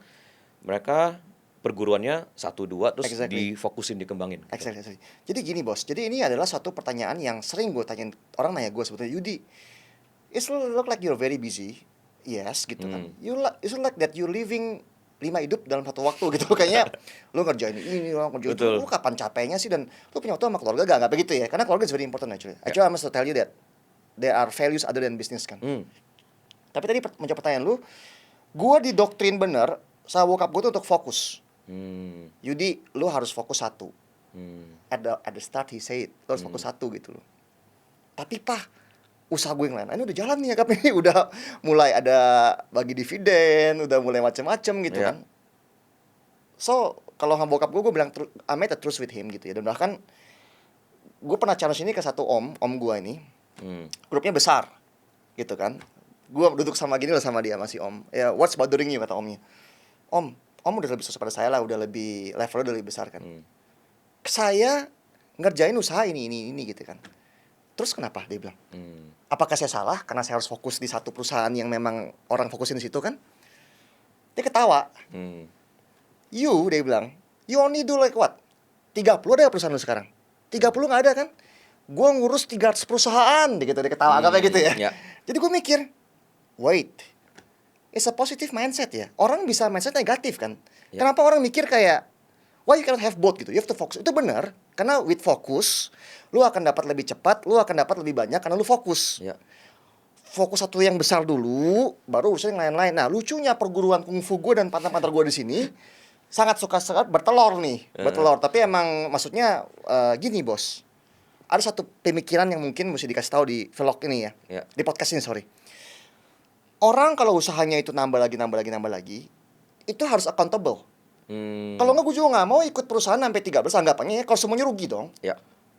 B: mereka perguruannya 1-2 terus
A: Exactly.
B: difokusin dikembangin. Gitu.
A: Exactly. Jadi gini bos, jadi ini adalah satu pertanyaan yang sering gue tanyain, orang nanya gue sebetulnya, Yudi, it look like you're very busy, yes gitu kan. You look like that you living 5 hidup dalam satu waktu gitu. Kayaknya lu ngerjain ini, lu ngerjain itu, lu kapan capeknya sih, dan lu punya waktu sama keluarga gak begitu ya, karena keluarga is very important actually. Actually I must tell you that there are values other than business kan. Tapi tadi menjawab pertanyaan lu, gue didoktrin bener sama bokap gue tuh untuk fokus. Yudi, lu harus fokus satu. At the start he said, lu harus fokus satu gitu loh. Tapi usaha gue yang lain, ini udah jalan nih ya kap, ini udah mulai ada bagi dividen, udah mulai macem-macem gitu kan. So kalau sama bokap gue bilang I made a truce with him gitu ya. Dan bahkan gue pernah challenge ini ke satu om gue ini. Grupnya besar gitu kan. Gue duduk sama gini lah sama dia, masih om. Ya, what's bothering you, kata omnya. Om udah lebih susah pada saya lah, udah lebih levelnya udah lebih besar kan. Saya ngerjain usaha ini gitu kan. Terus kenapa, dia bilang. Apakah saya salah karena saya harus fokus di satu perusahaan yang memang orang fokusin di situ kan? Dia ketawa. Dia bilang, you only do like what? 30 ada perusahaan lu sekarang? 30 gak ada kan? Gue ngurus 300 perusahaan, dia ketawa kayak gitu ya. Jadi gue mikir, wait, it's a positive mindset ya. Orang bisa mindset negatif kan. Kenapa orang mikir kayak, why you cannot have both gitu? You have to focus. Itu benar, karena with focus, lu akan dapat lebih cepat, lu akan dapat lebih banyak karena lu fokus. Fokus satu yang besar dulu, baru urusan yang lain-lain. Nah, lucunya perguruan kungfu gue dan partner-partner gue di sini sangat suka bertelur nih, bertelur. Tapi emang maksudnya gini bos, ada satu pemikiran yang mungkin mesti dikasih tahu di vlog ini ya, di podcast ini sorry. Orang kalau usahanya itu nambah lagi, itu harus accountable. Kalau nggak, gue juga nggak mau ikut perusahaan sampai 13 anggapannya ya. Kalau semuanya rugi dong.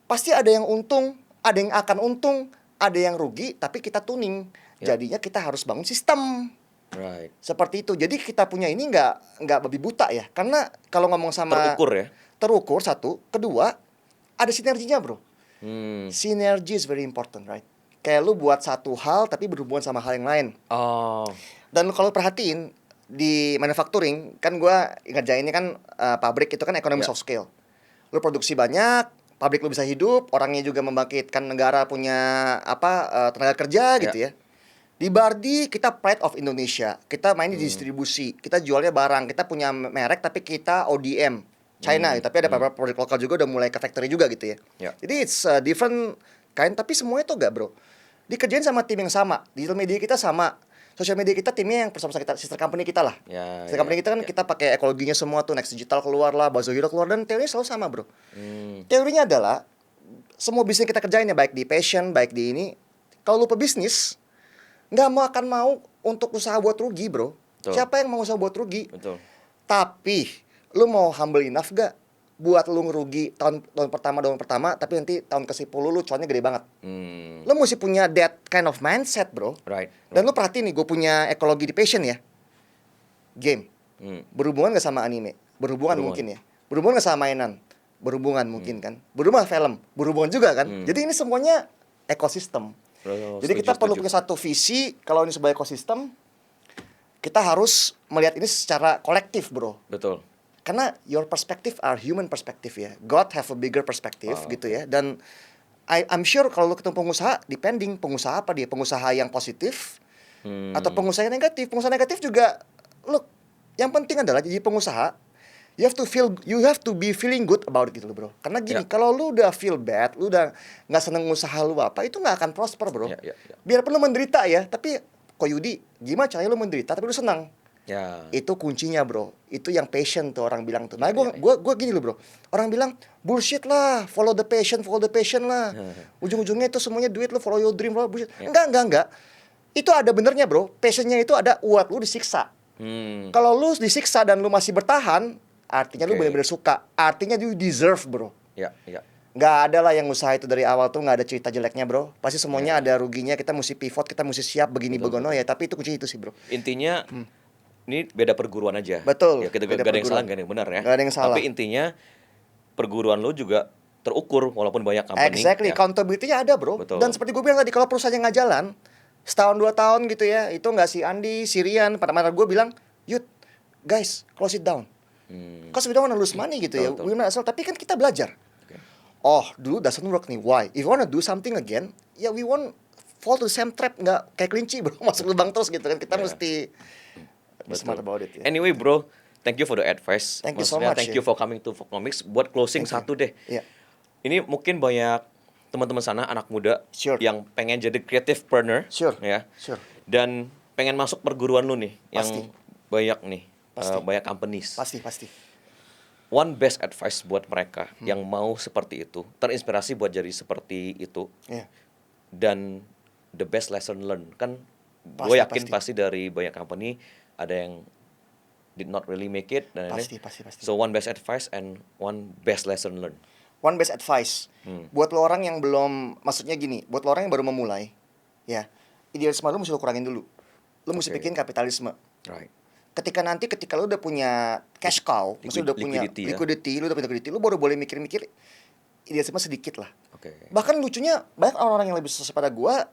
A: Pasti ada yang untung, ada yang akan untung, ada yang rugi tapi kita tuning.
B: Ya.
A: Jadinya kita harus bangun sistem.
B: Right.
A: Seperti itu. Jadi kita punya ini nggak babi buta ya. Karena kalau ngomong sama
B: Terukur ya.
A: terukur satu, kedua ada sinerginya, bro.
B: Hmm.
A: Synergy is very important, right? Kayak lu buat satu hal tapi berhubungan sama hal yang lain.
B: Oh.
A: Dan kalau perhatiin di manufacturing kan gua ngerjainnya kan pabrik itu kan economies
B: Ya.
A: of scale. Lu produksi banyak, pabrik lu bisa hidup, orangnya juga membangkitkan negara punya tenaga kerja gitu ya. Di Bardi kita pride of Indonesia. Kita main di distribusi, kita jualnya barang, kita punya merek tapi kita ODM China, tapi ada beberapa produk lokal juga udah mulai ke factory juga gitu ya.
B: Ya.
A: Jadi it's different kind, tapi semuanya tuh gak, bro. Dikerjain sama tim yang sama. Digital media kita sama. Sosial media kita timnya yang bersama kita, sister company kita lah.
B: Ya,
A: Sister company kita kan kita pakai ekologinya semua tuh, Next Digital keluar lah, Bazohiro keluar, dan teorinya selalu sama, bro. Teorinya adalah semua bisnis kita kerjain ya, baik di passion, baik di ini. Kalau lu pebisnis, nggak akan mau untuk usaha buat rugi, bro.
B: Betul.
A: Siapa yang mau usaha buat rugi?
B: Betul.
A: Tapi lu mau humble enough gak buat lu ngerugi tahun pertama, tapi nanti tahun ke-10 lu cuannya gede banget. Lu mesti punya that kind of mindset, bro.
B: Right.
A: Dan lu perhatiin nih, gue punya ekologi di passion ya. Game. Berhubungan gak sama anime? Berhubungan mungkin ya. Berhubungan gak sama mainan? Berhubungan mungkin kan. Berhubungan film? Berhubungan juga kan. Jadi ini semuanya ekosistem. Jadi kita perlu punya satu visi. Kalau ini sebagai ekosistem, kita harus melihat ini secara kolektif, bro.
B: Betul.
A: Karena your perspective are human perspective ya. God have a bigger perspective gitu ya. Dan I'm sure kalau lu ketemu pengusaha, depending pengusaha apa dia. Pengusaha yang positif atau pengusaha yang negatif. Pengusaha negatif juga, look, yang penting adalah jadi pengusaha, you have to be feeling good about it gitu loh, bro. Karena gini, kalau lu udah feel bad, lu udah nggak seneng usaha lu apa, itu nggak akan prosper, bro. Biarpun lu menderita ya, tapi kok Yudi, gimana caranya lu menderita tapi lu senang?
B: Ya.
A: Itu kuncinya, bro. Itu yang passion tuh orang bilang tuh. Nah, gua gini loh, bro. Orang bilang bullshit lah, follow the passion lah. Ujung-ujungnya itu semuanya duit, lu follow your dream, follow bullshit. Enggak. Itu ada benernya, bro. Passionnya itu ada buat lu disiksa. Kalau lu disiksa dan lu masih bertahan, artinya lu benar-benar suka. Artinya you deserve, bro.
B: Ya.
A: Nggak ada lah yang usaha itu dari awal tuh nggak ada cerita jeleknya, bro. Pasti semuanya ada ruginya. Kita mesti pivot, kita mesti siap begini begono ya. Tapi itu kuncinya itu sih, bro.
B: Intinya ini beda perguruan aja.
A: Betul.
B: Ya, kita
A: beda
B: gak ada yang
A: perguruan.
B: salah, gak ada yang benar ya.
A: Nggak ada yang salah.
B: Tapi intinya perguruan lo juga terukur walaupun banyak company.
A: Exactly,
B: ya.
A: accountability-nya ada, bro.
B: Betul.
A: Dan seperti gue bilang tadi, kalau perusahaannya nggak jalan, setahun 2 tahun gitu ya, itu nggak si Andi, si Rian, pada mata gue bilang, Yud, guys, close it down. Cause we don't wanna lose money gitu ya.
B: Betul.
A: We wanna asal, tapi kan kita belajar. Oh, dulu doesn't work nih. Why? If you wanna do something again, ya we won't fall to the same trap, nggak kayak kelinci, bro, masuk lubang terus gitu kan. Kita mesti be smart about it ya.
B: Anyway, bro, thank you for the advice.
A: Thank you so
B: Maksudnya,
A: much,
B: Thank you for coming to Voknomics. Buat closing satu deh.
A: Iya.
B: Ini mungkin banyak teman-teman sana, anak muda
A: Sure.
B: yang pengen jadi creative partner,
A: Sure.
B: ya,
A: Sure.
B: dan pengen masuk perguruan lu nih,
A: Pasti.
B: yang banyak nih,
A: Pasti.
B: banyak companies.
A: Pasti.
B: One best advice buat mereka yang mau seperti itu, terinspirasi buat jadi seperti itu,
A: Iya.
B: dan the best lesson learned. Kan
A: Pasti,
B: gue yakin pasti dari banyak company ada yang did not really make it, dan
A: Pasti.
B: so one best advice and one best lesson learned.
A: One best advice buat lo orang yang belum, maksudnya gini, buat lo orang yang baru memulai, ya, idealisme lo mesti lo kurangin dulu. Lo mesti bikin kapitalisme.
B: Right.
A: Ketika lo udah punya cash cow, maksudnya udah punya
B: Liquidity,
A: liquidity, lo baru boleh mikir-mikir idealisme sedikit lah.
B: Oke.
A: Bahkan lucunya banyak orang-orang yang lebih sukses pada gua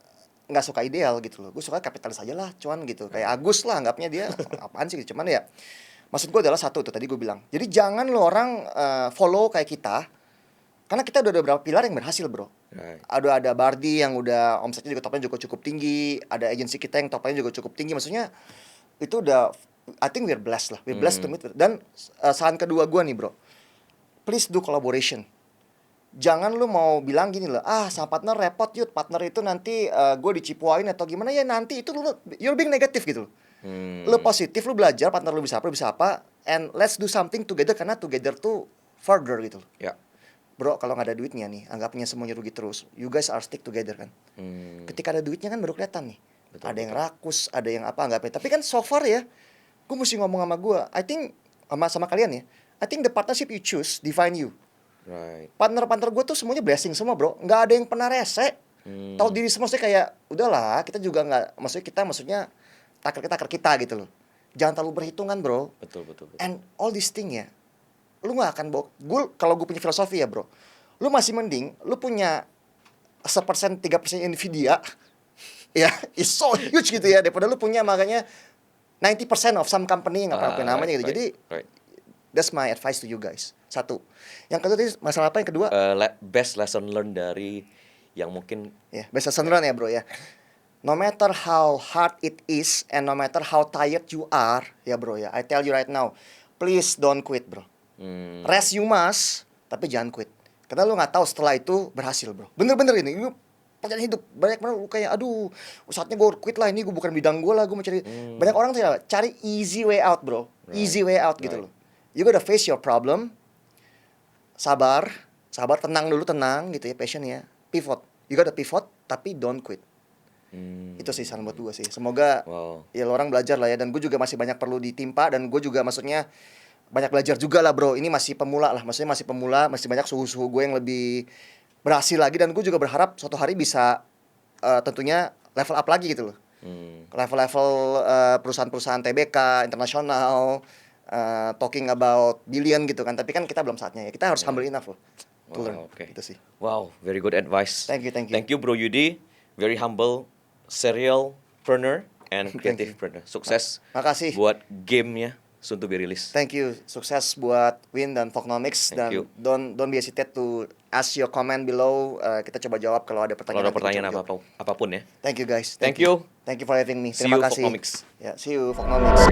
A: nggak suka ideal gitu loh. Gue suka kapitalis aja lah, cuan gitu. Kayak Agus lah, anggapnya dia apaan sih gitu. Cuman ya, maksud gue adalah satu tuh tadi gue bilang. Jadi jangan lo orang follow kayak kita, karena kita udah ada beberapa pilar yang berhasil, bro.
B: Right.
A: Ada Bardi yang udah omsetnya juga topnya cukup tinggi, ada agensi kita yang topnya juga cukup tinggi. Maksudnya itu udah, I think we're blessed lah. We're blessed to meet. Dan saran kedua gue nih, bro, please do collaboration. Jangan lu mau bilang gini loh, sama partner repot, Yud, partner itu nanti gue dicipuain atau gimana ya, nanti itu lu, you're being negatif gitu loh. Lu positif, lu belajar, partner lu bisa apa, and let's do something together, karena together tuh further gitu loh.
B: Ya.
A: Bro, kalau nggak ada duitnya nih, anggapnya semuanya rugi terus. You guys are stick together kan. Ketika ada duitnya kan baru kelihatan nih. Ada yang rakus, ada yang apa, anggapnya. Tapi kan so far ya, gue mesti ngomong sama gue, I think sama kalian ya, I think the partnership you choose define you.
B: Right.
A: Partner-partner gue tuh semuanya blessing semua, bro. Nggak ada yang pernah rese. Tahu diri semua, maksudnya kayak udahlah, kita juga nggak, maksudnya takar kita gitu loh. Jangan terlalu berhitungan, bro.
B: Betul, betul, betul.
A: And all this thing ya, lu nggak akan bawa. Kalau gue punya filosofi ya, bro, lu masih mending lu punya 1%, 3% Nvidia, ya, it's so huge gitu ya, daripada lu punya makanya 90% of some company yang nggak pernah punya namanya gitu. Jadi
B: right.
A: that's my advice to you guys. Satu. Yang kedua tadi masalah apa? Yang kedua?
B: Best lesson learned dari yang mungkin
A: Ya, best lesson learned ya, bro ya. No matter how hard it is and no matter how tired you are, ya bro ya, I tell you right now, please don't quit, bro. Rest you must, tapi jangan quit. Karena lu nggak tahu setelah itu berhasil, bro. Bener-bener ini perjalanan hidup. Banyak banget lu kayak, aduh, saatnya gue quit lah, ini gue bukan bidang gue lah, gue mau cari. Banyak orang tuh ya, cari easy way out, bro. Easy way out gitu loh. You gotta face your problem. Sabar, tenang dulu, tenang gitu ya, passion ya. Pivot. You gotta pivot, tapi don't quit. Itu sih saran buat gue sih. Semoga ya lo orang belajar lah ya. Dan gue juga masih banyak perlu ditimpa. Dan gue juga maksudnya banyak belajar juga lah, bro. Ini masih pemula lah. Maksudnya masih pemula. Masih banyak suhu-suhu gue yang lebih berhasil lagi. Dan gue juga berharap suatu hari bisa tentunya level up lagi gitu loh. Level-level perusahaan-perusahaan TBK internasional, talking about billion gitu kan. Tapi kan kita belum saatnya ya. Kita harus humble enough loh to learn. Itu sih.
B: Wow, very good advice.
A: Thank you.
B: Thank you, Bro Yudi. Very humble serialpreneur and creativepreneur. Sukses.
A: Makasih.
B: Buat gamenya soon to be released.
A: Thank you. Sukses buat Win dan Fognomics. Dan
B: you.
A: don't be hesitate to ask your comment below. Kita coba jawab kalau ada pertanyaan.
B: Kalau ada pertanyaan apapun ya.
A: Thank you guys.
B: Thank you.
A: Thank you for having me.
B: See
A: Terima
B: you,
A: kasih.
B: Fognomics.
A: Ya, see you Fognomics.